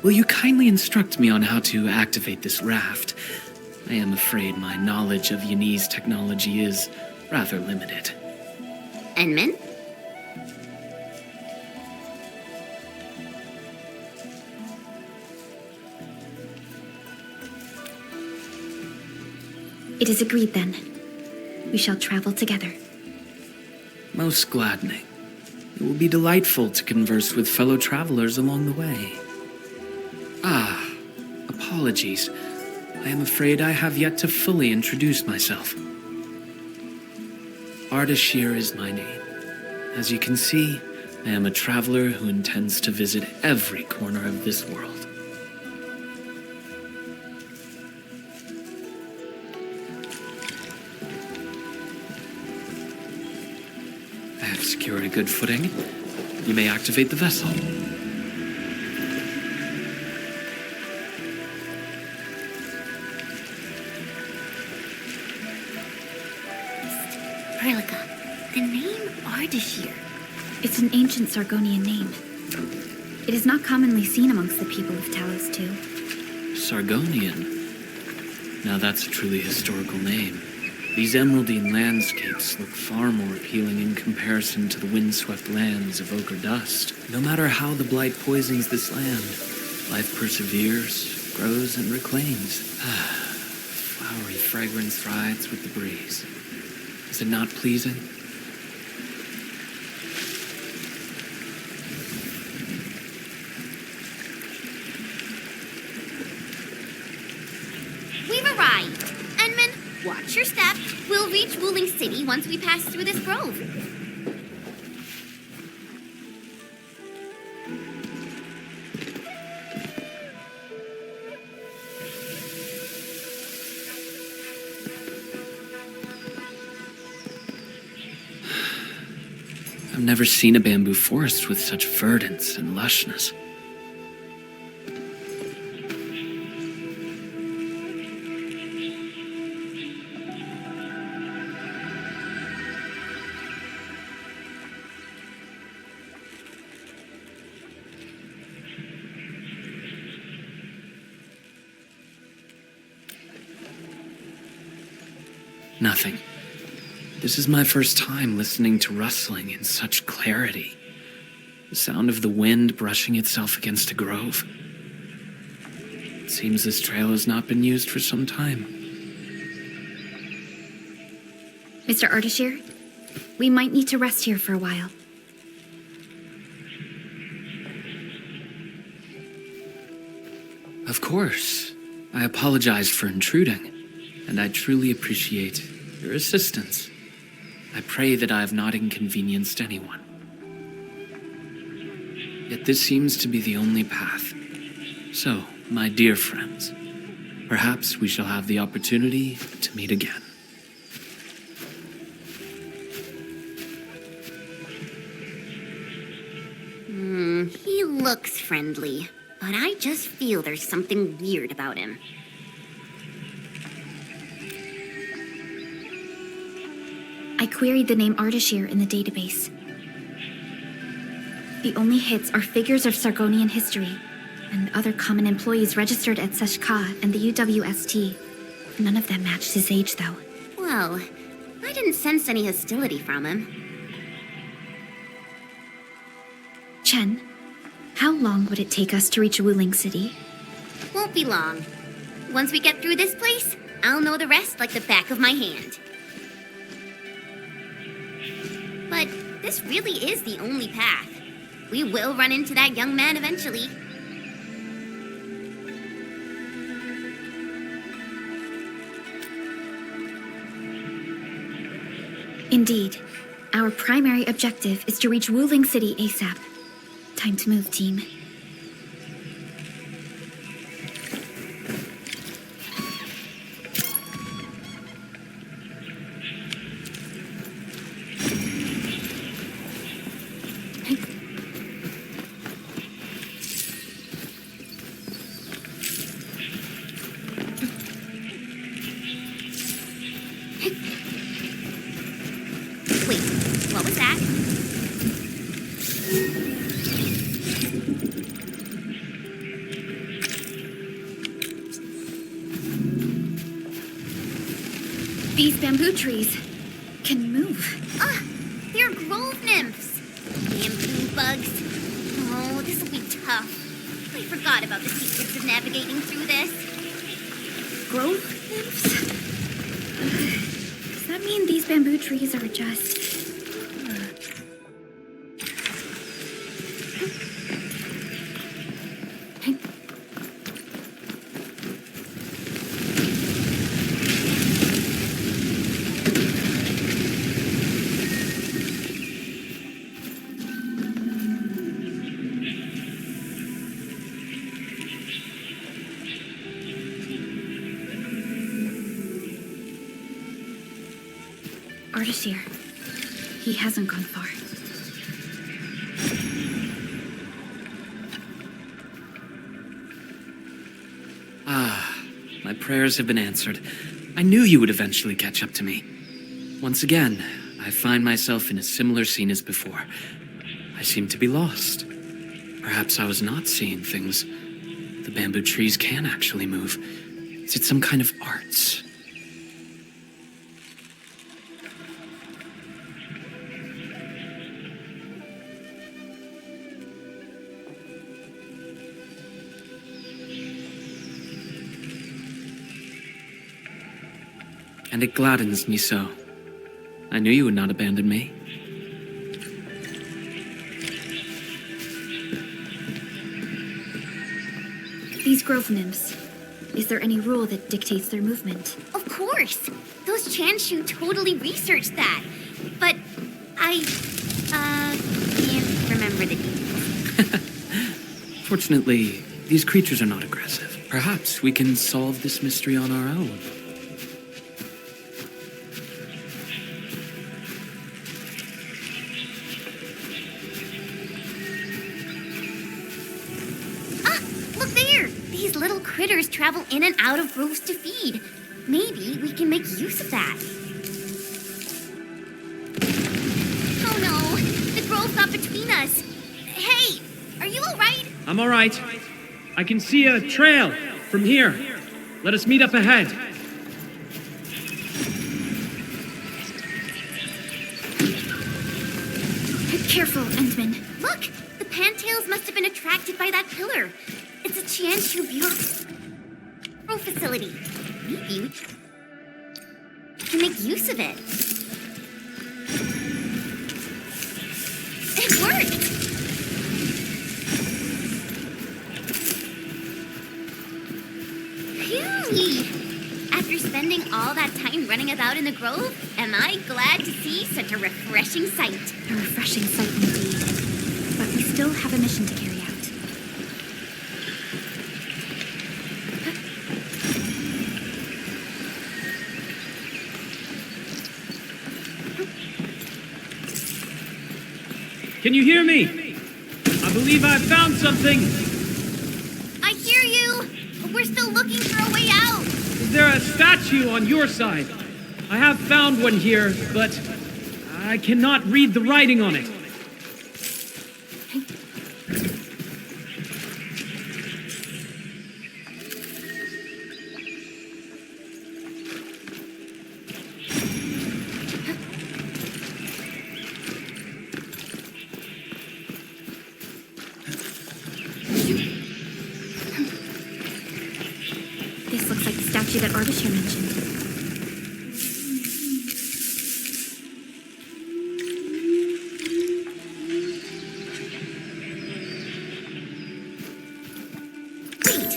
Will you kindly instruct me on how to activate this raft? I am afraid my knowledge of Yanese technology is rather limited. Enman? It is agreed then. We shall travel together. Most gladdening. It will be delightful to converse with fellow travelers along the way. Apologies. I am afraid I have yet to fully introduce myself. Ardashir is my name. As you can see, I am a traveler who intends to visit every corner of this world. I have secured a good footing. You may activate the vessel. The name Ardashir. It's an ancient Sargonian name. It is not commonly seen amongst the people of Talos too. Sargonian? Now that's a truly historical name. These emeraldine landscapes look far more appealing in comparison to the windswept lands of ochre dust. No matter how the blight poisons this land, life perseveres, grows, and reclaims. Flowery fragrance rides with the breeze. Is it not pleasing? We've arrived. Enman, watch your step. We'll reach Wuling City once we pass through this grove. I've never seen a bamboo forest with such verdance and lushness. Nothing. This is my first time listening to rustling in such clarity. The sound of the wind brushing itself against a grove. It seems this trail has not been used for some time. Mr. Ardashir, we might need to rest here for a while. Of course. I apologize for intruding, and I truly appreciate your assistance. I pray that I have not inconvenienced anyone. Yet this seems to be the only path. So, my dear friends, perhaps we shall have the opportunity to meet again. He looks friendly, but I just feel there's something weird about him. I queried the name Ardashir in the database. The only hits are figures of Sargonian history and other common employees registered at Seshka and the UWST. None of them matched his age, though. Well, I didn't sense any hostility from him. Chen, how long would it take us to reach Wuling City? Won't be long. Once we get through this place, I'll know the rest like the back of my hand. But this really is the only path. We will run into that young man eventually. Indeed. Our primary objective is to reach Wuling City ASAP. Time to move, team. These bamboo trees can move. Ah, they're grove nymphs. Bamboo bugs. Oh, this will be tough. I forgot about the secrets of navigating through this. Grove nymphs? Does that mean these bamboo trees are just... Ardashir. He hasn't gone far. Ah, my prayers have been answered. I knew you would eventually catch up to me. Once again, I find myself in a similar scene as before. I seem to be lost. Perhaps I was not seeing things. The bamboo trees can actually move. Is it some kind of art? And it gladdens me so. I knew you would not abandon me. These grove nymphs. Is there any rule that dictates their movement? Of course! Those Chanshu totally researched that. But I, can't remember the details. Fortunately, these creatures are not aggressive. Perhaps we can solve this mystery on our own. Little critters travel in and out of groves to feed. Maybe we can make use of that. Oh no, the grove got between us. Hey, are you all right? I'm all right. I can see a trail from here. Let us meet up ahead. Careful, Endman. Look, the pantails must have been attracted by that pillar. It's a Chanshu bureau facility. Maybe we can make use of it. It worked! Phew! After spending all that time running about in the grove, am I glad to see such a refreshing sight. A refreshing sight indeed. But we still have a mission to carry out. Can you hear me? I believe I've found something. I hear you. We're still looking for a way out. Is there a statue on your side? I have found one here, but I cannot read the writing on it. This looks like the statue that Ardashir mentioned. Wait!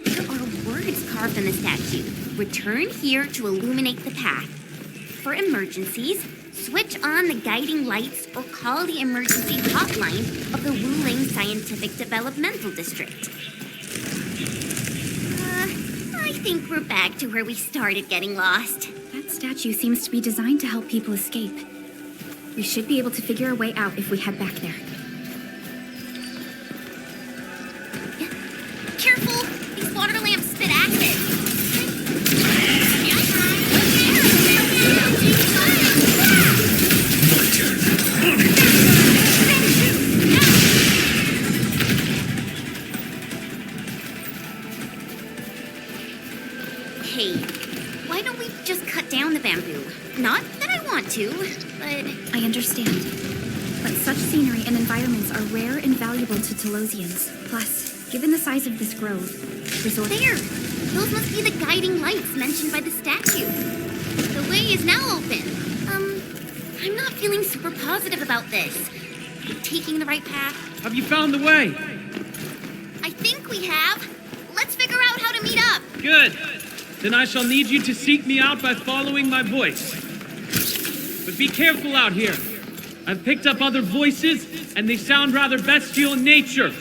There are words carved on the statue. Return here to illuminate the path. For emergencies, switch on the guiding lights or call the emergency hotline of the Wuling Scientific Developmental District. I think we're back to where we started getting lost. That statue seems to be designed to help people escape. We should be able to figure a way out if we head back there. Careful! These water lamps spit acid! Hey, why don't we just cut down the terrain and environments are rare and valuable to Telosians. Plus, given the size of this grove, resort... There! Those must be the guiding lights mentioned by the statue. The way is now open. I'm not feeling super positive about this. Are we taking the right path? Have you found the way? I think we have. Let's figure out how to meet up. Good. Then I shall need you to seek me out by following my voice. But be careful out here. I've picked up other voices, and they sound rather bestial in nature.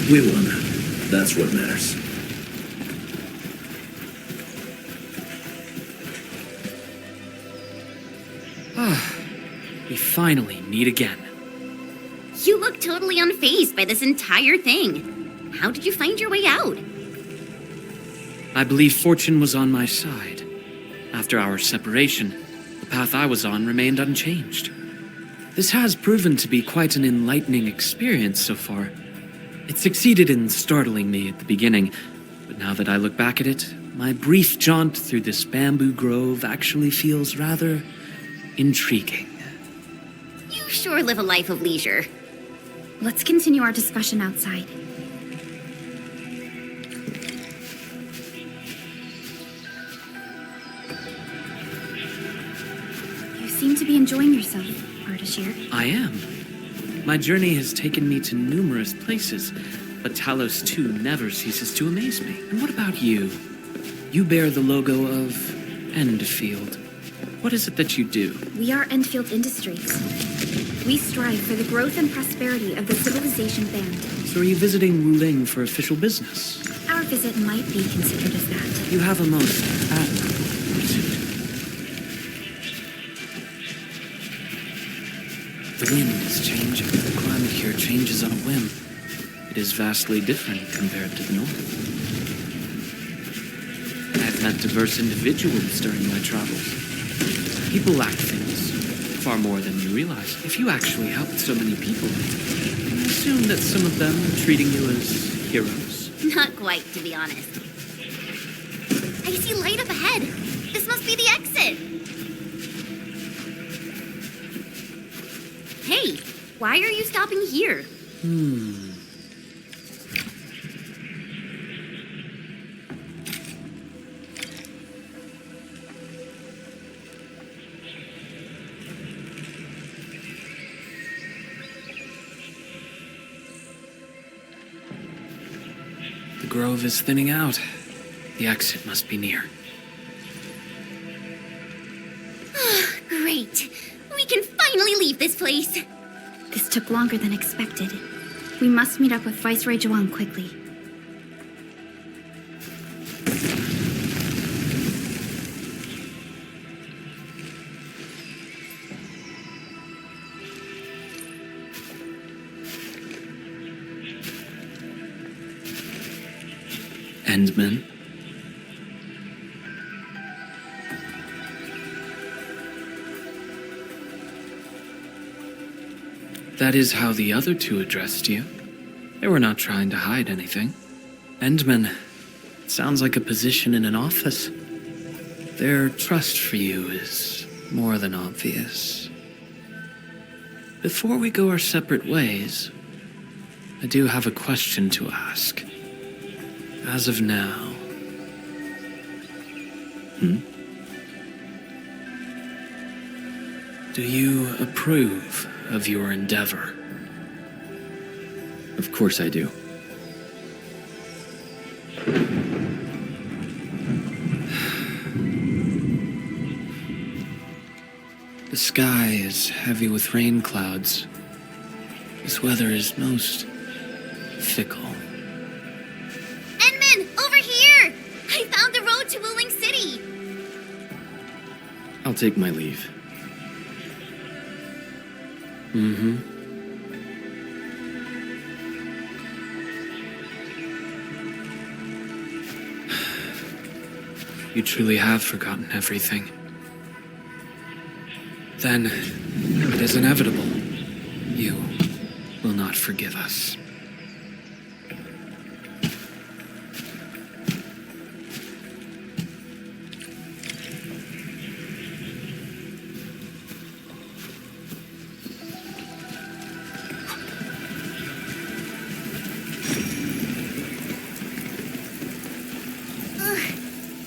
We won. That's what matters. We finally meet again. You look totally unfazed by this entire thing. How did you find your way out? I believe fortune was on my side. After our separation, the path I was on remained unchanged. This has proven to be quite an enlightening experience so far. It succeeded in startling me at the beginning, but now that I look back at it, my brief jaunt through this bamboo grove actually feels rather intriguing. You sure live a life of leisure. Let's continue our discussion outside. You seem to be enjoying yourself, Ardashir. I am. My journey has taken me to numerous places, but Talos 2 never ceases to amaze me. And what about you? You bear the logo of Endfield. What is it that you do? We are Endfield Industries. We strive for the growth and prosperity of the Civilization Band. So are you visiting Wuling for official business? Our visit might be considered as that. You have a most admirable pursuit. The wind is changing. The climate here changes on a whim. It is vastly different compared to the north. I have met diverse individuals during my travels. People lack things, far more than you realize. If you actually helped so many people, I assume that some of them are treating you as heroes. Not quite, to be honest. I see light up ahead. This must be the exit. Hey, why are you stopping here? The grove is thinning out. The exit must be near. Great. We can finally leave this place. This took longer than expected. We must meet up with Viceroy Zhuang quickly. Endman? That is how the other two addressed you. They were not trying to hide anything. Endman, it sounds like a position in an office. Their trust for you is more than obvious. Before we go our separate ways, I do have a question to ask. As of now... Do you approve of your endeavor? Of course I do. The sky is heavy with rain clouds. This weather is most fickle. Endman, over here! I found the road to Wuling City! I'll take my leave. You truly have forgotten everything. Then, it is inevitable. You will not forgive us.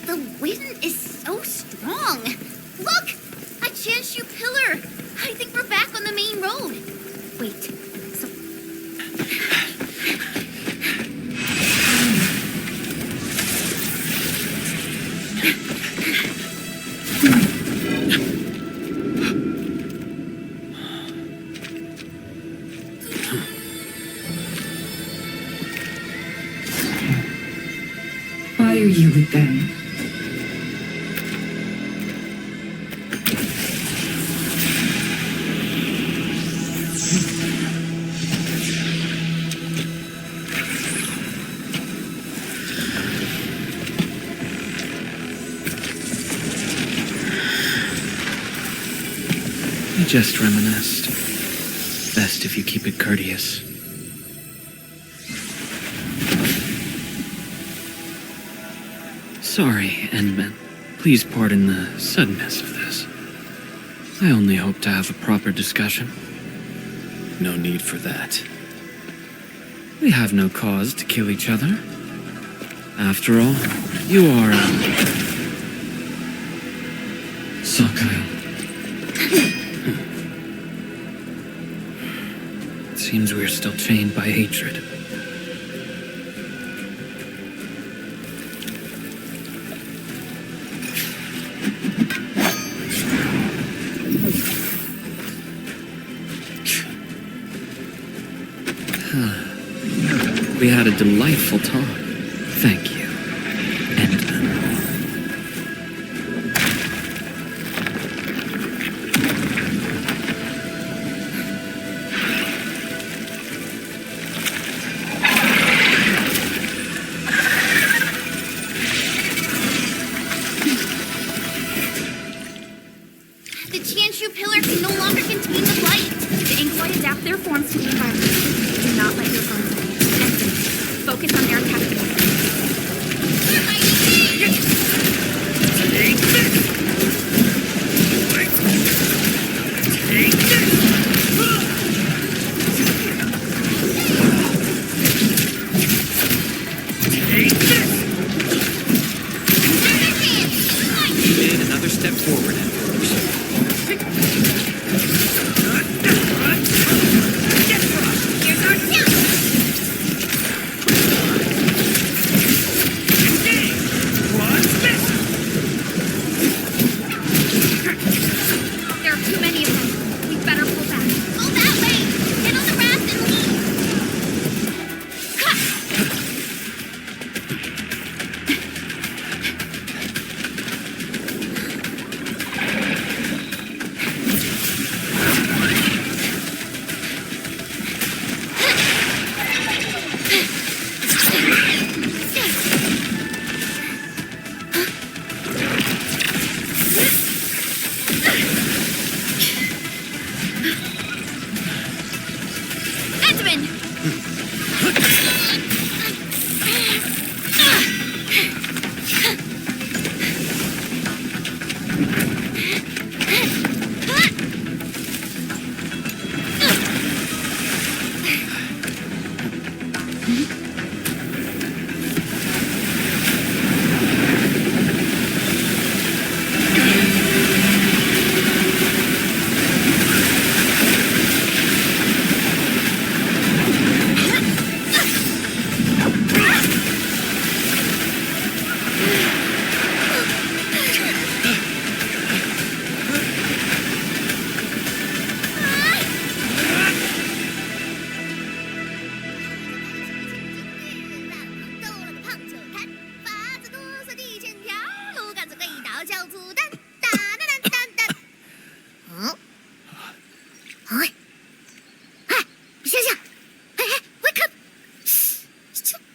The wind is so strong. Look! I chanced you pillar. I think we're back on the main road. Wait, so... Why are you with them? We just reminisced. Best if you keep it courteous. Sorry, Endman. Please pardon the suddenness of this. I only hope to have a proper discussion. No need for that. We have no cause to kill each other. After all, you are Sakai. It seems we're still chained by hatred. We had a delightful talk. Thank you, Endman. The Chanshu pillar can no longer contain the light. The Inkwai adapt their forms to the environment. Do not let your guard down. Focus on their attack. Take this! Take You made another step forward, Here's our chance! There are too many of them. We better pull back. Go that way! Get on the raft and leave! Cut!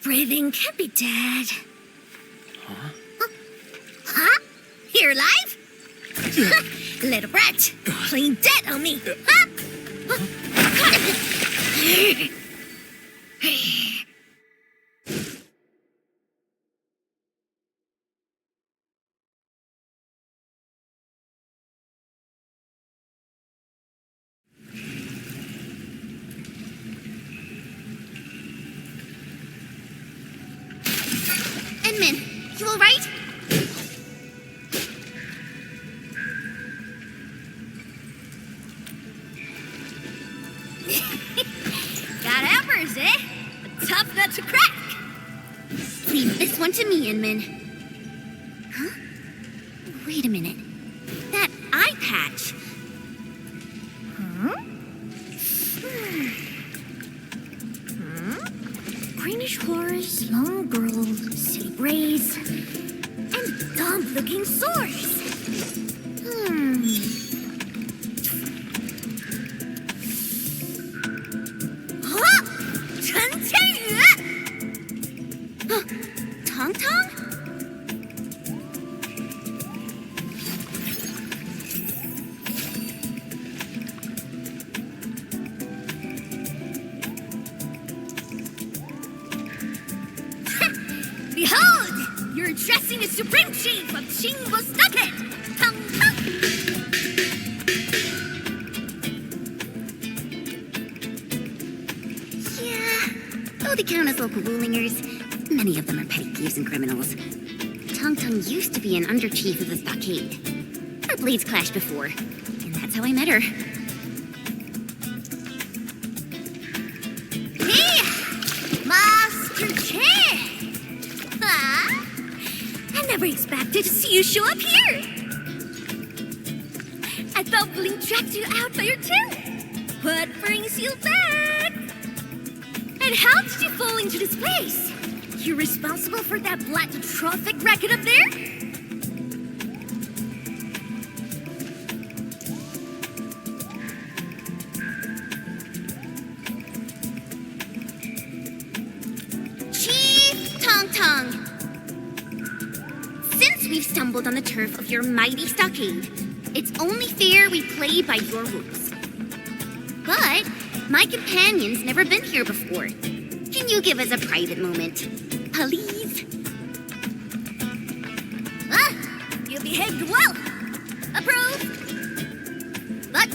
breathing, can't be dead. Huh? Huh? You're alive? Little brat, playing dead on me. Huh? Edmund, you alright? Got hammers, eh? A tough nut to crack. Leave this one to me, Inman. Huh? Wait a minute. That eye patch. Huh? Greenish horse, long girl, silly braids, and dumb-looking swords. Tong Tong? Behold! You're addressing the Supreme Chief of Chingo Stockhead! Tong Tong! Yeah, though they count as local rulingers, many of them are petty thieves and criminals. Tong Tong used to be an under-chief of the stockade. Our blades clashed before, and that's how I met her. Hey! Master Chan! Huh? I never expected to see you show up here! I thought Blink tracked you out by your tail. What brings you back? And how did you fall into this place? You're responsible for that black traffic racket up there? Chief Tong Tong! Since we've stumbled on the turf of your mighty stockade, it's only fair we play by your rules. But my companion's never been here before. Can you give us a private moment? Please? You behaved well. Approve. But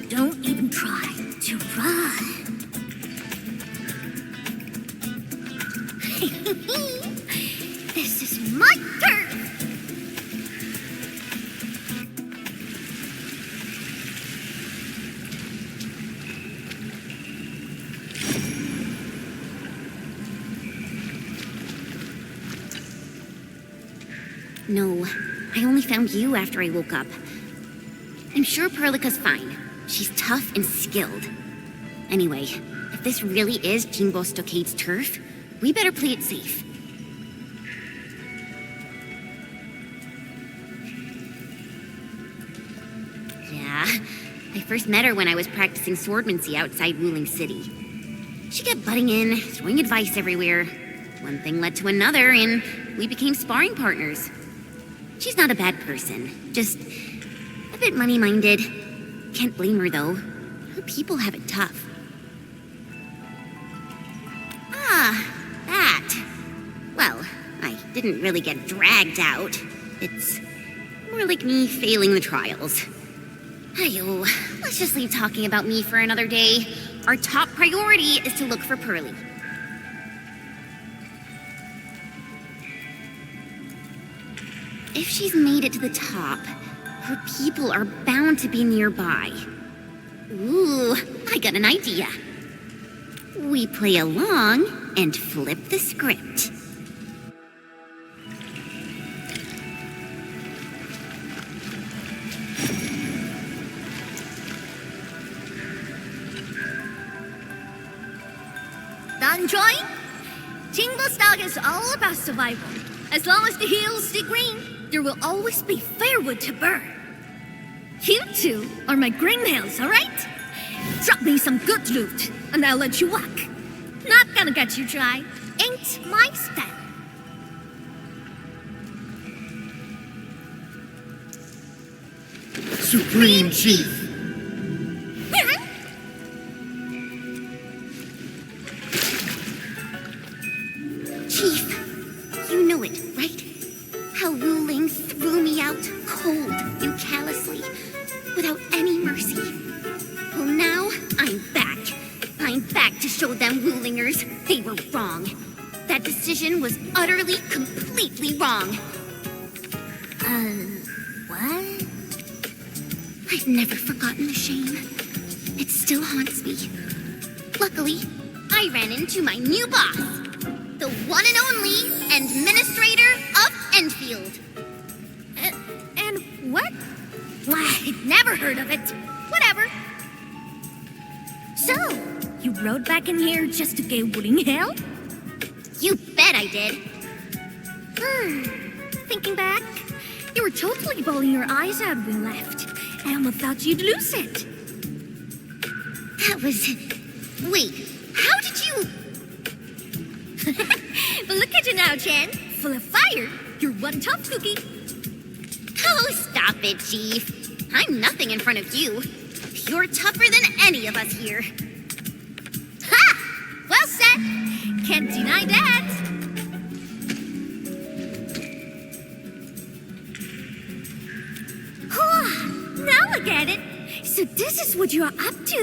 don't even try to run. This is my turf. No, I only found you after I woke up. I'm sure Perlica's fine. She's tough and skilled. Anyway, if this really is Jingbo Stockade's turf, we better play it safe. Yeah, I first met her when I was practicing swordmancy outside Wuling City. She kept butting in, throwing advice everywhere. One thing led to another, and we became sparring partners. She's not a bad person, just a bit money-minded. Can't blame her, though. Her people have it tough. Ah, that. Well, I didn't really get dragged out. It's more like me failing the trials. Ayo, let's just leave talking about me for another day. Our top priority is to look for Pearly. If she's made it to the top, her people are bound to be nearby. Ooh, I got an idea. We play along and flip the script. Done drawing? Jingle Stock is all about survival. As long as the hills stay green, there will always be firewood to burn. You two are my greenhills, all right? Drop me some good loot, and I'll let you walk. Not gonna get you dry. ain't my style. Supreme Chief! Chief, you know it, right? How Wu Ling threw me out cold and callously, without any mercy. Well, now I'm back. I'm back to show them Wu Lingers they were wrong. That decision was utterly, completely wrong. What? I've never forgotten the shame. It still haunts me. Luckily, I ran into my new boss, the one and only administrator of Enfield. And what? Well, I'd never heard of it. Whatever. So, you rode back in here just to get Wuling hell? You bet I did. Thinking back, you were totally bawling your eyes out when we left. I almost thought you'd lose it. That was... Wait, how did you... But look at you now, Chen. Full of fire. You're one tough cookie. Oh, stop it, Chief. I'm nothing in front of you. You're tougher than any of us here. Ha! Well said. Can't deny that. Now I get it. So this is what you're up to.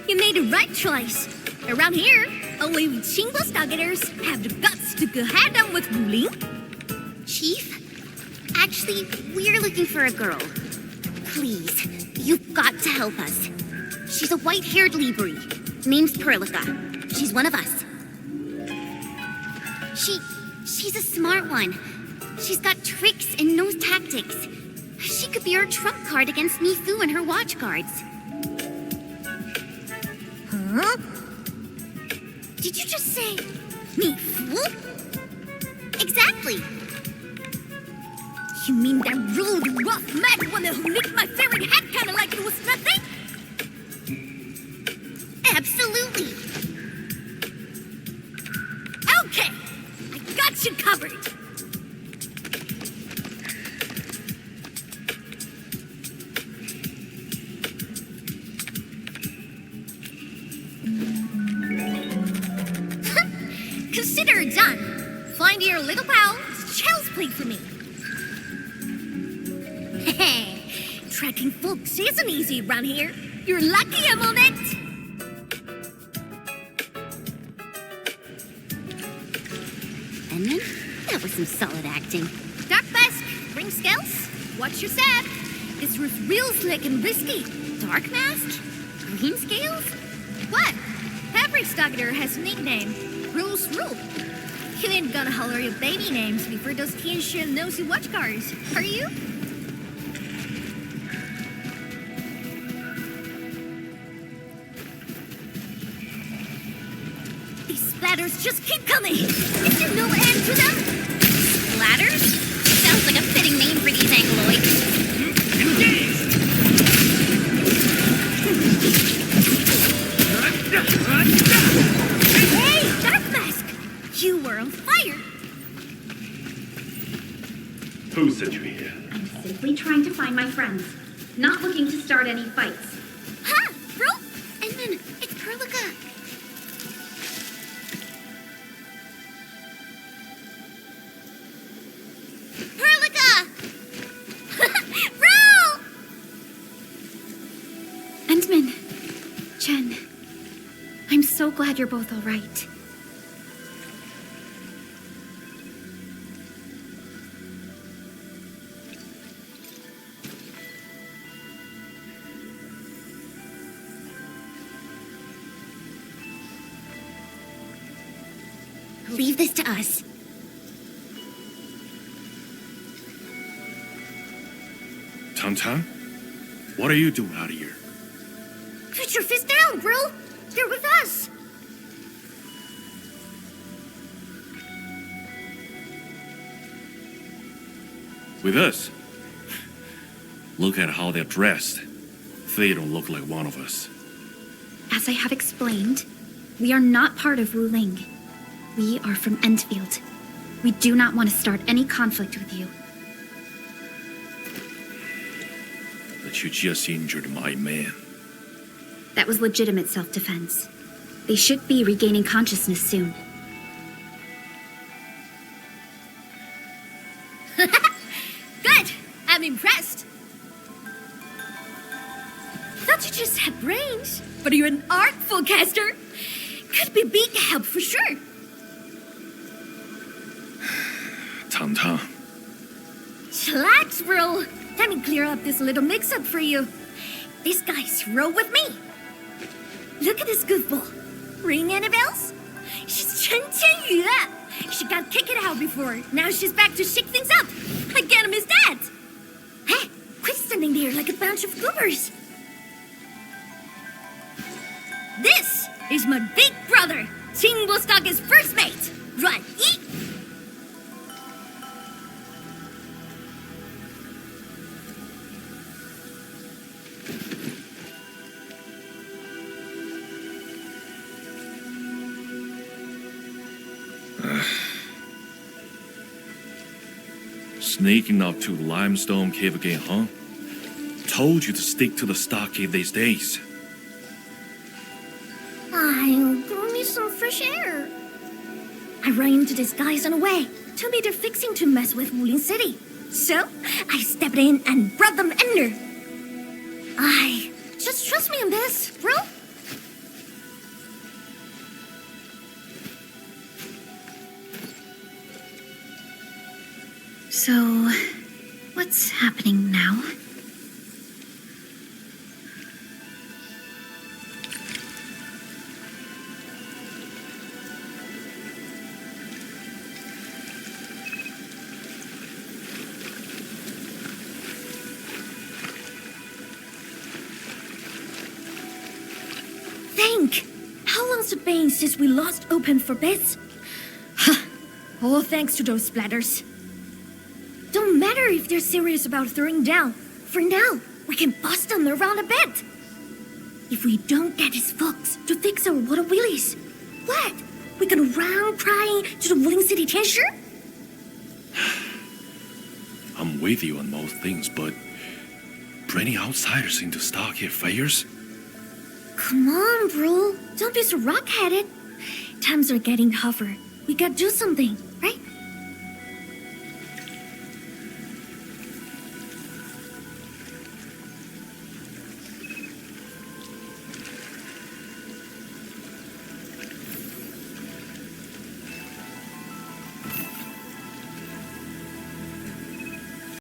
You made the right choice. Around here, only shameless targeters have the guts to go head on with Wu Ling. Chief, actually, we're looking for a girl. Please, you've got to help us. She's a white-haired Libri. Name's Perlica. She's one of us. She's a smart one. She's got tricks and knows tactics. She could be our trump card against Nifu and her watch guards. Huh? Did you just say Nifu? Exactly. You mean that rude, rough, mad one who nicked my favorite hat kind of like it was nothing? Absolutely. Okay, I got you covered. Consider it done. Find your little pal. Child's play for me. Tracking folks isn't easy around here. You're lucky I'm on it. Edmund, that was some solid acting. Dark Mask, ring scales. Watch your step. This was real slick and risky. Dark Mask? Green scales? What? Every stalker has a nickname. Rules rule. You ain't gonna holler your baby names before those Tianxuan nosy watch guards, are you? These splatters just keep coming. Is there no end to them? Splatters? Sounds like a fitting name for these Angloids. Engage! Hey, Dark Mask! You were on fire! Who sent you here? I'm simply trying to find my friends. Not looking to start any fights. Ha! Bro! Edmund, it's Perlica! Perlica! Bro! Endman, Chen, I'm so glad you're both all right. Leave this to us. Tan? What are you doing out here? Put your fist down, bro! They're with us! With us? Look at how they're dressed. They don't look like one of us. As I have explained, We are not part of Wuling. We are from Endfield. We do not want to start any conflict with you. But you just injured my man. That was legitimate self-defense. They should be regaining consciousness soon. Good! I'm impressed! Thought you just had brains, but you're an artful caster. Could be big help for sure. Tam-Tam. Chillax, bro. Let me clear up this little mix-up for you. This guy's roll with me. Look at this goofball. Ring any bells? She's Chen Qianyue. She got kicked out before. Now she's back to shake things up. Again, Miss Dad. Hey, quit standing there like a bunch of goobers. This is my big brother, Qing Wostock's first mate, Ruan Yi. Sneaking up to Limestone Cave again, huh? Told you to stick to the stockade these days. Go need some fresh air. I ran into these guys on the way. Told me they're fixing to mess with Wuling City. So, I stepped in and brought them under. Just trust me on this, bro. So, what's happening now? Think! How long's it been since we lost Open for bits? Huh. All thanks to those splatters. Don't matter if they're serious about throwing down. For now, we can bust them around a bit. If we don't get these folks to fix our water wheelies, what? We can run crying to the Wuling City Tianshu? I'm with you on most things, but bringing outsiders into stockade fairs? Come on, bro. Don't be so rock-headed. Times are getting tougher. We gotta do something, right?